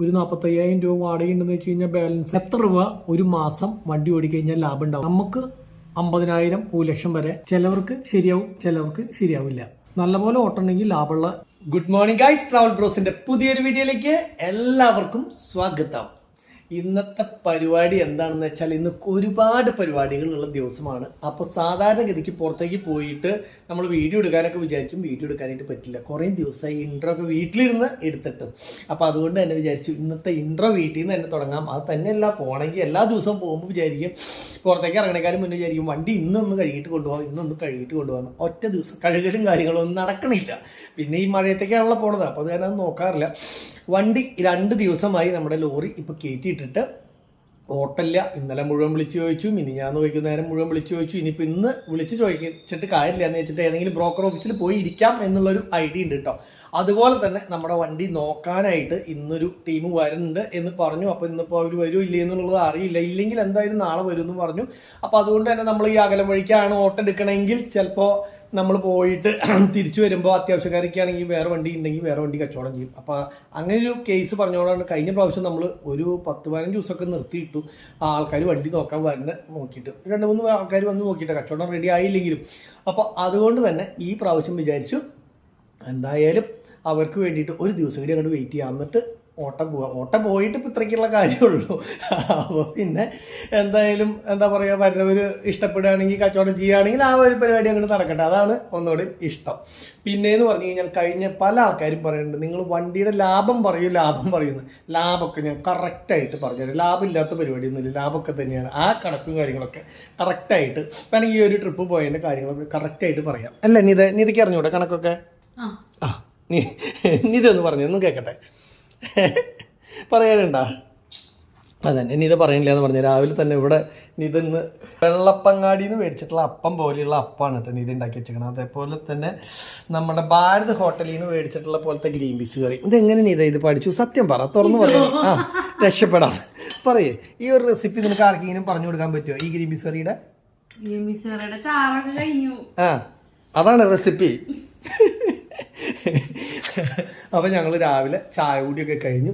ഒരു 45,000 രൂപ വാടക ഉണ്ടെന്ന് വെച്ച് കഴിഞ്ഞാൽ ബാലൻസ് എത്ര രൂപ ഒരു മാസം വണ്ടി ഓടിക്കഴിഞ്ഞാൽ ലാഭം ഉണ്ടാവും? നമുക്ക് 50,000 1 ലക്ഷം വരെ ചിലവർക്ക് ശരിയാവും, ചിലവർക്ക് ശരിയാവില്ല. നല്ലപോലെ ഓട്ടമുണ്ടെങ്കിൽ ലാഭമുള്ള. ഗുഡ് മോർണിംഗ് ഗൈസ്, ട്രാവൽ ബ്രോസിന്റെ പുതിയൊരു വീഡിയോയിലേക്ക് എല്ലാവർക്കും സ്വാഗതം. ഇന്നത്തെ പരിപാടി എന്താണെന്ന് വെച്ചാൽ ഇന്ന് ഒരുപാട് പരിപാടികളുള്ള ദിവസമാണ്. അപ്പോൾ സാധാരണഗതിക്ക് പുറത്തേക്ക് പോയിട്ട് നമ്മൾ വീഡിയോ എടുക്കാനൊക്കെ വിചാരിക്കും, വീഡിയോ എടുക്കാനായിട്ട് പറ്റില്ല. കുറേ ദിവസമായി ഇൻട്രോ ഒക്കെ വീട്ടിലിരുന്ന് എടുത്തിട്ട്. അപ്പോൾ അതുകൊണ്ട് തന്നെ വിചാരിച്ചു ഇന്നത്തെ ഇൻട്രോ വീട്ടിൽ നിന്ന് തന്നെ തുടങ്ങാം. അത് തന്നെയല്ല, പോകണമെങ്കിൽ എല്ലാ ദിവസവും പോകുമ്പോൾ വിചാരിക്കും, പുറത്തേക്ക് ഇറങ്ങണേക്കാളും മുന്നേ വിചാരിക്കും വണ്ടി ഇന്നൊന്ന് കഴുകിയിട്ട് കൊണ്ടുപോകാം, ഇന്നൊന്ന് കഴുകിയിട്ട് കൊണ്ടുപോകാം. ഒറ്റ ദിവസം കഴുകലും കാര്യങ്ങളൊന്നും നടക്കണില്ല. പിന്നെ ഈ മഴയത്തേക്കാണല്ലോ പോണത്, അപ്പോൾ അത് ഞാനത് നോക്കാറില്ല. വണ്ടി 2 ദിവസമായി നമ്മുടെ ലോറി ഇപ്പോൾ കയറ്റിയിട്ടിട്ട് ഓട്ടമില്ല. ഇന്നലെ മുഴുവൻ വിളിച്ച് ചോദിച്ചു, മിനിഞ്ഞാന്ന് വൈകുന്നേരം മുഴുവൻ വിളിച്ച് ചോദിച്ചു. ഇനിയിപ്പോൾ ഇന്ന് വിളിച്ച് ചോദിച്ചിട്ട് കാര്യമില്ല എന്ന് വെച്ചിട്ട് ഏതെങ്കിലും ബ്രോക്കർ ഓഫീസിൽ പോയി ഇരിക്കാം എന്നുള്ളൊരു ഐഡിയ ഉണ്ട് കേട്ടോ. അതുപോലെ തന്നെ നമ്മുടെ വണ്ടി നോക്കാനായിട്ട് ഇന്നൊരു ടീം വരുന്നുണ്ട് എന്ന് പറഞ്ഞു. അപ്പോൾ ഇന്നിപ്പോൾ അവർ വരുമോ ഇല്ലേ എന്നുള്ളത് അറിയില്ല. ഇല്ലെങ്കിൽ എന്തായാലും നാളെ വരും എന്ന് പറഞ്ഞു. അപ്പോൾ അതുകൊണ്ട് തന്നെ നമ്മൾ ഈ അകലം വഴിക്കാണ് ഓട്ടം എടുക്കണമെങ്കിൽ ചിലപ്പോൾ നമ്മൾ പോയിട്ട് തിരിച്ചു വരുമ്പോൾ അത്യാവശ്യക്കാരൊക്കെയാണെങ്കിൽ വേറെ വണ്ടി ഉണ്ടെങ്കിൽ വേറെ വണ്ടി കച്ചവടം ചെയ്യും. അപ്പോൾ അങ്ങനെ ഒരു കേസ് പറഞ്ഞുകൊണ്ടാണ് കഴിഞ്ഞ പ്രാവശ്യം നമ്മൾ ഒരു 10-15 ദിവസമൊക്കെ നിർത്തിയിട്ടു. ആൾക്കാർ വണ്ടി നോക്കാൻ വരുന്ന നോക്കിയിട്ട് 2-3 ആൾക്കാർ വന്ന് നോക്കിയിട്ട് കച്ചവടം റെഡി ആയില്ലെങ്കിലും. അപ്പോൾ അതുകൊണ്ട് തന്നെ ഈ പ്രാവശ്യം വിചാരിച്ചു എന്തായാലും അവർക്ക് വേണ്ടിയിട്ട് ഒരു ദിവസം കൂടി അങ്ങോട്ട് വെയിറ്റ് ചെയ്യാം, എന്നിട്ട് ഓട്ടം പോവാം. ഓട്ടം പോയിട്ട് ഇപ്പം ഇത്രയ്ക്കുള്ള കാര്യമുള്ളൂ. അപ്പോൾ പിന്നെ എന്തായാലും എന്താ പറയുക, വരുന്നവർ ഇഷ്ടപ്പെടുകയാണെങ്കിൽ കച്ചവടം ചെയ്യുകയാണെങ്കിൽ ആ ഒരു പരിപാടി അങ്ങോട്ട് നടക്കട്ടെ. അതാണ് ഒന്നുകൂടി ഇഷ്ടം. പിന്നെയെന്ന് പറഞ്ഞു കഴിഞ്ഞാൽ കഴിഞ്ഞ പല ആൾക്കാരും പറയുന്നുണ്ട്, നിങ്ങൾ വണ്ടിയുടെ ലാഭം പറയുന്നു. ലാഭമൊക്കെ ഞാൻ കറക്റ്റായിട്ട് പറഞ്ഞുതരാം. ലാഭമില്ലാത്ത പരിപാടിയൊന്നുമില്ല, ലാഭമൊക്കെ തന്നെയാണ്. ആ കണക്കും കാര്യങ്ങളൊക്കെ കറക്റ്റായിട്ട് വേണമെങ്കിൽ ഈ ഒരു ട്രിപ്പ് പോയതിൻ്റെ കാര്യങ്ങളൊക്കെ കറക്റ്റായിട്ട് പറയാം. അല്ല നിതയ്ക്ക് അറിഞ്ഞൂടെ കണക്കൊക്കെ? ആ നിതൊന്ന് പറഞ്ഞു, ഒന്നും കേൾക്കട്ടെ. പറയാനുണ്ടാ? അതന്നെ നിത പറയണില്ല എന്ന് പറഞ്ഞു. രാവിലെ തന്നെ ഇവിടെ നിതന്ന് വെള്ളപ്പങ്ങാടിയിൽ നിന്ന് മേടിച്ചിട്ടുള്ള അപ്പം പോലെയുള്ള അപ്പമാണ് കേട്ടോ നിത ഉണ്ടാക്കി വെച്ചിരിക്കണം. അതേപോലെ തന്നെ നമ്മുടെ ഭാരത് ഹോട്ടലിൽ നിന്ന് മേടിച്ചിട്ടുള്ള പോലത്തെ ഗ്രീൻ പീസ് കറി. ഇതെങ്ങനെ നിത ഇത് പഠിച്ചു? സത്യം പറ, തുറന്നു പറയാം. ആ രക്ഷപ്പെടാം. പറയേ, ഈ ഒരു റെസിപ്പി നിനക്ക് ആർക്കെങ്കിലും പറഞ്ഞു കൊടുക്കാൻ പറ്റുമോ? ഈ ഗ്രീൻ പീസ് കറിയുടെ ആ അതാണ് റെസിപ്പി. അപ്പം ഞങ്ങൾ രാവിലെ ചായ കൂടിയൊക്കെ കഴിഞ്ഞു.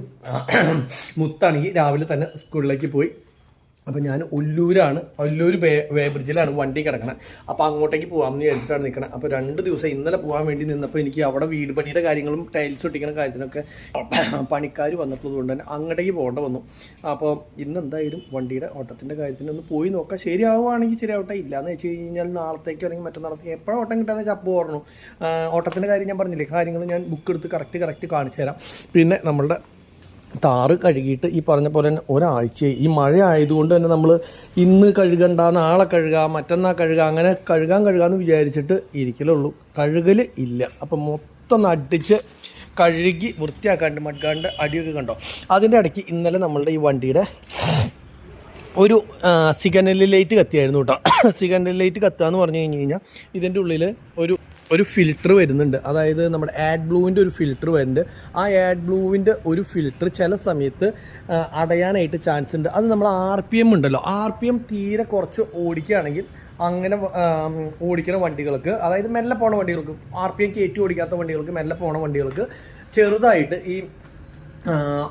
മുത്താണെങ്കിൽ രാവിലെ തന്നെ സ്കൂളിലേക്ക് പോയി. അപ്പോൾ ഞാൻ ഒല്ലൂർ വേ ബ്രിഡ്ജിലാണ് വണ്ടി കിടക്കണത്. അപ്പോൾ അങ്ങോട്ടേക്ക് പോകാമെന്ന് വിചാരിച്ചിട്ടാണ് നിൽക്കണം. അപ്പോൾ 2 ദിവസം ഇന്നലെ പോകാൻ വേണ്ടി നിന്നപ്പോൾ എനിക്ക് അവിടെ വീട് പണിയുടെ കാര്യങ്ങളും ടൈൽസ് ഒട്ടിക്കുന്ന കാര്യത്തിനൊക്കെ പണിക്കാർ വന്നപ്പോൾ കൊണ്ട് തന്നെ അങ്ങോട്ടേക്ക് പോകേണ്ട വന്നു. അപ്പോൾ ഇന്ന് എന്തായാലും വണ്ടിയുടെ ഓട്ടത്തിൻ്റെ കാര്യത്തിന് ഒന്ന് പോയി നോക്കാം. ശരിയാവുകയാണെങ്കിൽ ശരിയാവട്ടെ, ഇല്ലയെന്ന് വെച്ച് കഴിഞ്ഞാൽ നാളത്തേക്കോ അല്ലെങ്കിൽ മറ്റന്നാളത്തേക്ക് എപ്പോഴും ഓട്ടം കിട്ടാന്ന് വെച്ചാൽ അപ്പോൾ ഓടണം. ഓട്ടത്തിൻ്റെ കാര്യം ഞാൻ പറഞ്ഞില്ലേ, കാര്യങ്ങൾ ഞാൻ ബുക്ക് എടുത്ത് കറക്റ്റ് കാണിച്ചു തരാം. പിന്നെ നമ്മളുടെ താറ് കഴുകിയിട്ട് ഈ പറഞ്ഞ പോലെ തന്നെ ഒരാഴ്ചയായി. ഈ മഴ ആയതുകൊണ്ട് തന്നെ നമ്മൾ ഇന്ന് കഴുകണ്ട, നാളെ കഴുകാം, മറ്റന്നാൾ കഴുകാം, അങ്ങനെ കഴുകാമെന്ന് വിചാരിച്ചിട്ട് ഇരിക്കലുള്ളൂ. കഴുകൽ ഇല്ല. അപ്പം മൊത്തം അടിച്ച് കഴുകി വൃത്തിയാക്കാണ്ട് മഡ്കാണ്ട് അടിയൊക്കെ കണ്ടോ. അതിൻ്റെ ഇടയ്ക്ക് ഇന്നലെ നമ്മളുടെ ഈ വണ്ടിയുടെ ഒരു സിഗ്നൽ ലൈറ്റ് കത്തിയായിരുന്നു കേട്ടോ. സിഗ്നൽ ലൈറ്റ് കത്തുക എന്ന് പറഞ്ഞു കഴിഞ്ഞാൽ ഇതിൻ്റെ ഉള്ളിൽ ഒരു ഫിൽറ്റർ വരുന്നുണ്ട്. അതായത് നമ്മുടെ ആഡ് ബ്ലൂവിൻ്റെ ഒരു ഫിൽറ്റർ വരുന്നുണ്ട്. ആ ആഡ് ബ്ലൂവിൻ്റെ ഒരു ഫിൽറ്റർ ചില സമയത്ത് അടയാനായിട്ട് ചാൻസ് ഉണ്ട്. അത് നമ്മൾ RPM ഉണ്ടല്ലോ, RPM തീരെ കുറച്ച് ഓടിക്കുകയാണെങ്കിൽ അങ്ങനെ ഓടിക്കുന്ന വണ്ടികൾക്ക്, അതായത് മെല്ലെ പോണ വണ്ടികൾക്ക്, RPM കയറ്റി ഓടിക്കാത്ത വണ്ടികൾക്ക്, മെല്ലെ പോണ വണ്ടികൾക്ക് ചെറുതായിട്ട് ഈ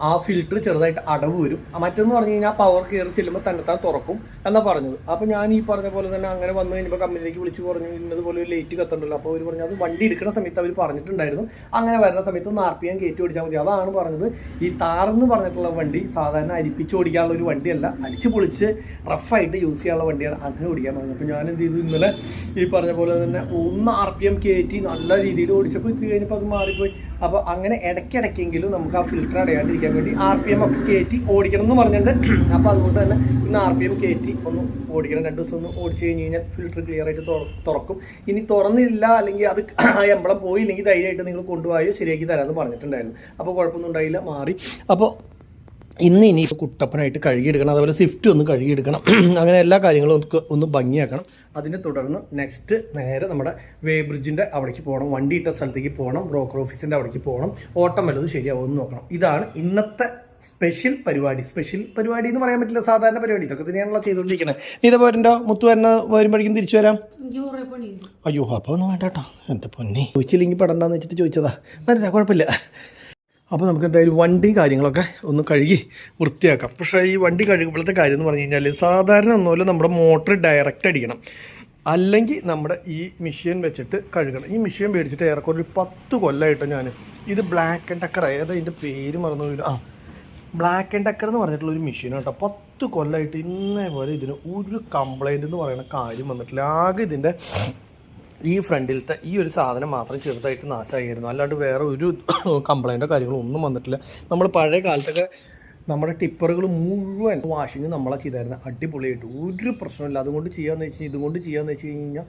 ആ ഫിൽറ്റർ ചെറുതായിട്ട് അടവ് വരും. മറ്റൊന്ന് പറഞ്ഞു കഴിഞ്ഞാൽ പവർ കയറി ചെല്ലുമ്പോൾ തന്നെത്താൻ തുറക്കും എന്നാണ് പറഞ്ഞത്. അപ്പോൾ ഞാൻ ഈ പറഞ്ഞ പോലെ തന്നെ അങ്ങനെ വന്നു കഴിഞ്ഞപ്പോൾ കമ്പനിയിലേക്ക് വിളിച്ച് പറഞ്ഞു ഇന്നതുപോലെ ഒരു ലൈറ്റ് കത്തുണ്ടല്ലോ. അപ്പോൾ അവർ പറഞ്ഞു അത് വണ്ടി എടുക്കുന്ന സമയത്ത് അവർ പറഞ്ഞിട്ടുണ്ടായിരുന്നു, അങ്ങനെ വരുന്ന സമയത്ത് ഒന്ന് RPM കയറ്റി ഓടിച്ചാൽ മതി. അതാണ് പറഞ്ഞത്. ഈ താറെന്ന് പറഞ്ഞിട്ടുള്ള വണ്ടി സാധാരണ അരിപ്പിച്ച് ഓടിക്കാനുള്ള ഒരു വണ്ടിയല്ല, അടിച്ച് പൊളിച്ച് റഫായിട്ട് യൂസ് ചെയ്യാനുള്ള വണ്ടിയാണ്. അങ്ങനെ ഓടിക്കാൻ പറഞ്ഞത്. അപ്പോൾ ഞാൻ എന്ത് ചെയ്തു, ഇന്നലെ ഈ പറഞ്ഞ പോലെ തന്നെ ഒന്ന് RPM കയറ്റി നല്ല രീതിയിൽ ഓടിച്ചപ്പോൾ ഇത് കഴിഞ്ഞപ്പോൾ അത് മാറിപ്പോയി. അപ്പോൾ അങ്ങനെ ഇടയ്ക്കിടയ്ക്കെങ്കിലും നമുക്ക് ആ ഫിൽറ്റർ അടയാണ്ടിരിക്കാൻ വേണ്ടി RPM ഒക്കെ കയറ്റി ഓടിക്കണം എന്ന് പറഞ്ഞിട്ടുണ്ട്. അപ്പോൾ അതുകൊണ്ട് തന്നെ ഇന്ന് RPM കയറ്റി ഒന്ന് ഓടിക്കണം. 2 ദിവസം ഒന്ന് ഓടിച്ചു കഴിഞ്ഞ് കഴിഞ്ഞാൽ ഫിൽറ്റർ ക്ലിയർ ആയിട്ട് തുറക്കും. ഇനി തുറന്നില്ല അല്ലെങ്കിൽ അത് എമ്പളം പോയില്ലെങ്കിൽ ധൈര്യമായിട്ട് നിങ്ങൾ കൊണ്ടുപോയോ ശരിയാക്കി തരാമെന്ന് പറഞ്ഞിട്ടുണ്ടായിരുന്നു. അപ്പോൾ കുഴപ്പമൊന്നും ഉണ്ടായില്ല, മാറി. അപ്പോൾ ഇനി കുട്ടപ്പനായിട്ട് കഴുകിയെടുക്കണം. അതുപോലെ സ്വിഫ്റ്റ് ഒന്ന് കഴുകിയെടുക്കണം. അങ്ങനെ എല്ലാ കാര്യങ്ങളും ഒന്ന് ഭംഗിയാക്കണം. അതിനെ തുടർന്ന് നെക്സ്റ്റ് നേരെ നമ്മുടെ വേ ബ്രിഡ്ജിൻ്റെ അവിടേക്ക് പോകണം, വണ്ടി ഇട്ട സ്ഥലത്തേക്ക് പോകണം, ബ്രോക്കർ ഓഫീസിൻ്റെ അവിടേക്ക് പോകണം, ഓട്ടം വല്ലതും ശരിയാവുമെന്ന് നോക്കണം. ഇതാണ് ഇന്നത്തെ സ്പെഷ്യൽ പരിപാടി എന്ന് പറയാൻ പറ്റില്ല, സാധാരണ പരിപാടി. ഇതൊക്കെ തന്നെയാണല്ലോ ചെയ്തുകൊണ്ടിരിക്കുന്നത്. ഇതേപോലെ മുത്തു വരുമ്പോഴേക്കും തിരിച്ചു വരാം. അയ്യോ അപ്പോൾ ഒന്നും വേണ്ട കേട്ടോ, എന്താ പൊന്നെ ചോദിച്ചില്ലെങ്കിൽ പെടണ്ടെന്ന് വെച്ചിട്ട് ചോദിച്ചതാ. വരാ കുഴപ്പമില്ല. അപ്പോൾ നമുക്ക് എന്തായാലും വണ്ടി കാര്യങ്ങളൊക്കെ ഒന്ന് കഴുകി വൃത്തിയാക്കാം. പക്ഷേ ഈ വണ്ടി കഴുകുമ്പോഴത്തെ കാര്യം എന്ന് പറഞ്ഞു കഴിഞ്ഞാൽ സാധാരണ ഒന്നുമല്ല, നമ്മുടെ മോട്ടർ ഡയറക്റ്റ് അടിക്കണം, അല്ലെങ്കിൽ നമ്മുടെ ഈ മെഷീൻ വെച്ചിട്ട് കഴുകണം. ഈ മെഷീൻ മേടിച്ചിട്ട് ഏറെക്കുറെ ഒരു 10 കൊല്ലമായിട്ട് ഞാൻ ഇത് ബ്ലാക്ക് ആൻഡ് ഡെക്കർ, ഏതാ ഇതിൻ്റെ പേര് മറന്നു, ബ്ലാക്ക് ആൻഡ് ഡെക്കർ എന്ന് പറഞ്ഞിട്ടുള്ളൊരു മെഷീനാണ് കേട്ടോ. 10 കൊല്ലമായിട്ട് ഇന്നേ പോലെ ഇതിന് ഒരു കംപ്ലൈൻറ്റ് എന്ന് പറയുന്ന കാര്യം വന്നിട്ടില്ല. ആകെ ഇതിൻ്റെ ഈ ഫ്രണ്ടിലത്തെ ഈ ഒരു സാധനം മാത്രം ചെറുതായിട്ട് നാശമായിരുന്നു, അല്ലാണ്ട് വേറെ ഒരു കംപ്ലൈൻറ്റോ കാര്യങ്ങളോ ഒന്നും വന്നിട്ടില്ല. നമ്മൾ പഴയ കാലത്തൊക്കെ നമ്മുടെ ടിപ്പറുകൾ മുഴുവൻ വാഷിങ് നമ്മളെ ചെയ്തായിരുന്നു, അടിപൊളിയായിട്ട് ഒരു പ്രശ്നമില്ല. അതുകൊണ്ട് ഇതുകൊണ്ട് ചെയ്യാന്ന് വെച്ച് കഴിഞ്ഞാൽ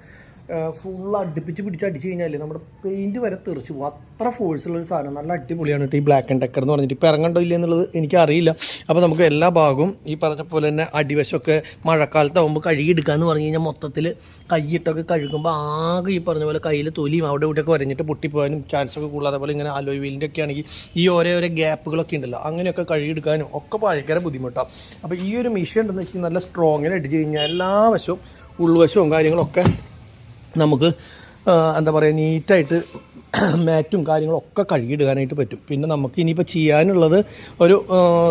ഫുള്ള് അടുപ്പിച്ച് അടിച്ച് കഴിഞ്ഞാൽ നമ്മുടെ പെയിൻറ്റ് വരെ തെറിച്ച് പോകും. അത്ര ഫോഴ്സുള്ളൊരു സാധനം, നല്ല അടിപൊളിയാണ് കേട്ടോ ഈ ബ്ലാക്ക് ആൻഡ് ഡെക്കർ എന്ന് പറഞ്ഞിട്ട്. ഇപ്പോൾ ഇറങ്ങണ്ടോ ഇല്ല എന്നുള്ളത് എനിക്കറിയില്ല. അപ്പോൾ നമുക്ക് എല്ലാ ഭാഗവും ഈ പറഞ്ഞ പോലെ തന്നെ അടിവശമൊക്കെ മഴക്കാലത്താകുമ്പോൾ കഴുകിയെടുക്കാമെന്ന് പറഞ്ഞു കഴിഞ്ഞാൽ മൊത്തത്തിൽ കൈയിട്ടൊക്കെ കഴുകുമ്പോൾ ആകെ ഈ പറഞ്ഞ പോലെ കയ്യിൽ തൊലിയും അവിടെ ഇവിടെയൊക്കെ വരഞ്ഞിട്ട് പൊട്ടിപ്പോകാനും ചാൻസൊക്കെ കൂടുതൽ. അതേപോലെ ഇങ്ങനെ അലോയ് വീലിൻ്റെ ഒക്കെ ആണെങ്കിൽ ഈ ഓരോ ഗ്യാപ്പുകളൊക്കെ ഉണ്ടല്ലോ, അങ്ങനെയൊക്കെ കഴുകിയെടുക്കാനും ഒക്കെ ഭയങ്കര ബുദ്ധിമുട്ടാണ്. അപ്പോൾ ഈ ഒരു മെഷീൻ ഉണ്ടെന്ന് വെച്ചാൽ നല്ല സ്ട്രോങ്ങിൽ അടിച്ച് കഴിഞ്ഞാൽ എല്ലാ വശവും ഉൾവശവും കാര്യങ്ങളൊക്കെ നമുക്ക് എന്താ പറയുക നീറ്റായിട്ട് മാറ്റും കാര്യങ്ങളൊക്കെ കഴുകിയിടാനായിട്ട് പറ്റും. പിന്നെ നമുക്ക് ഇനിയിപ്പോൾ ചെയ്യാനുള്ളത് ഒരു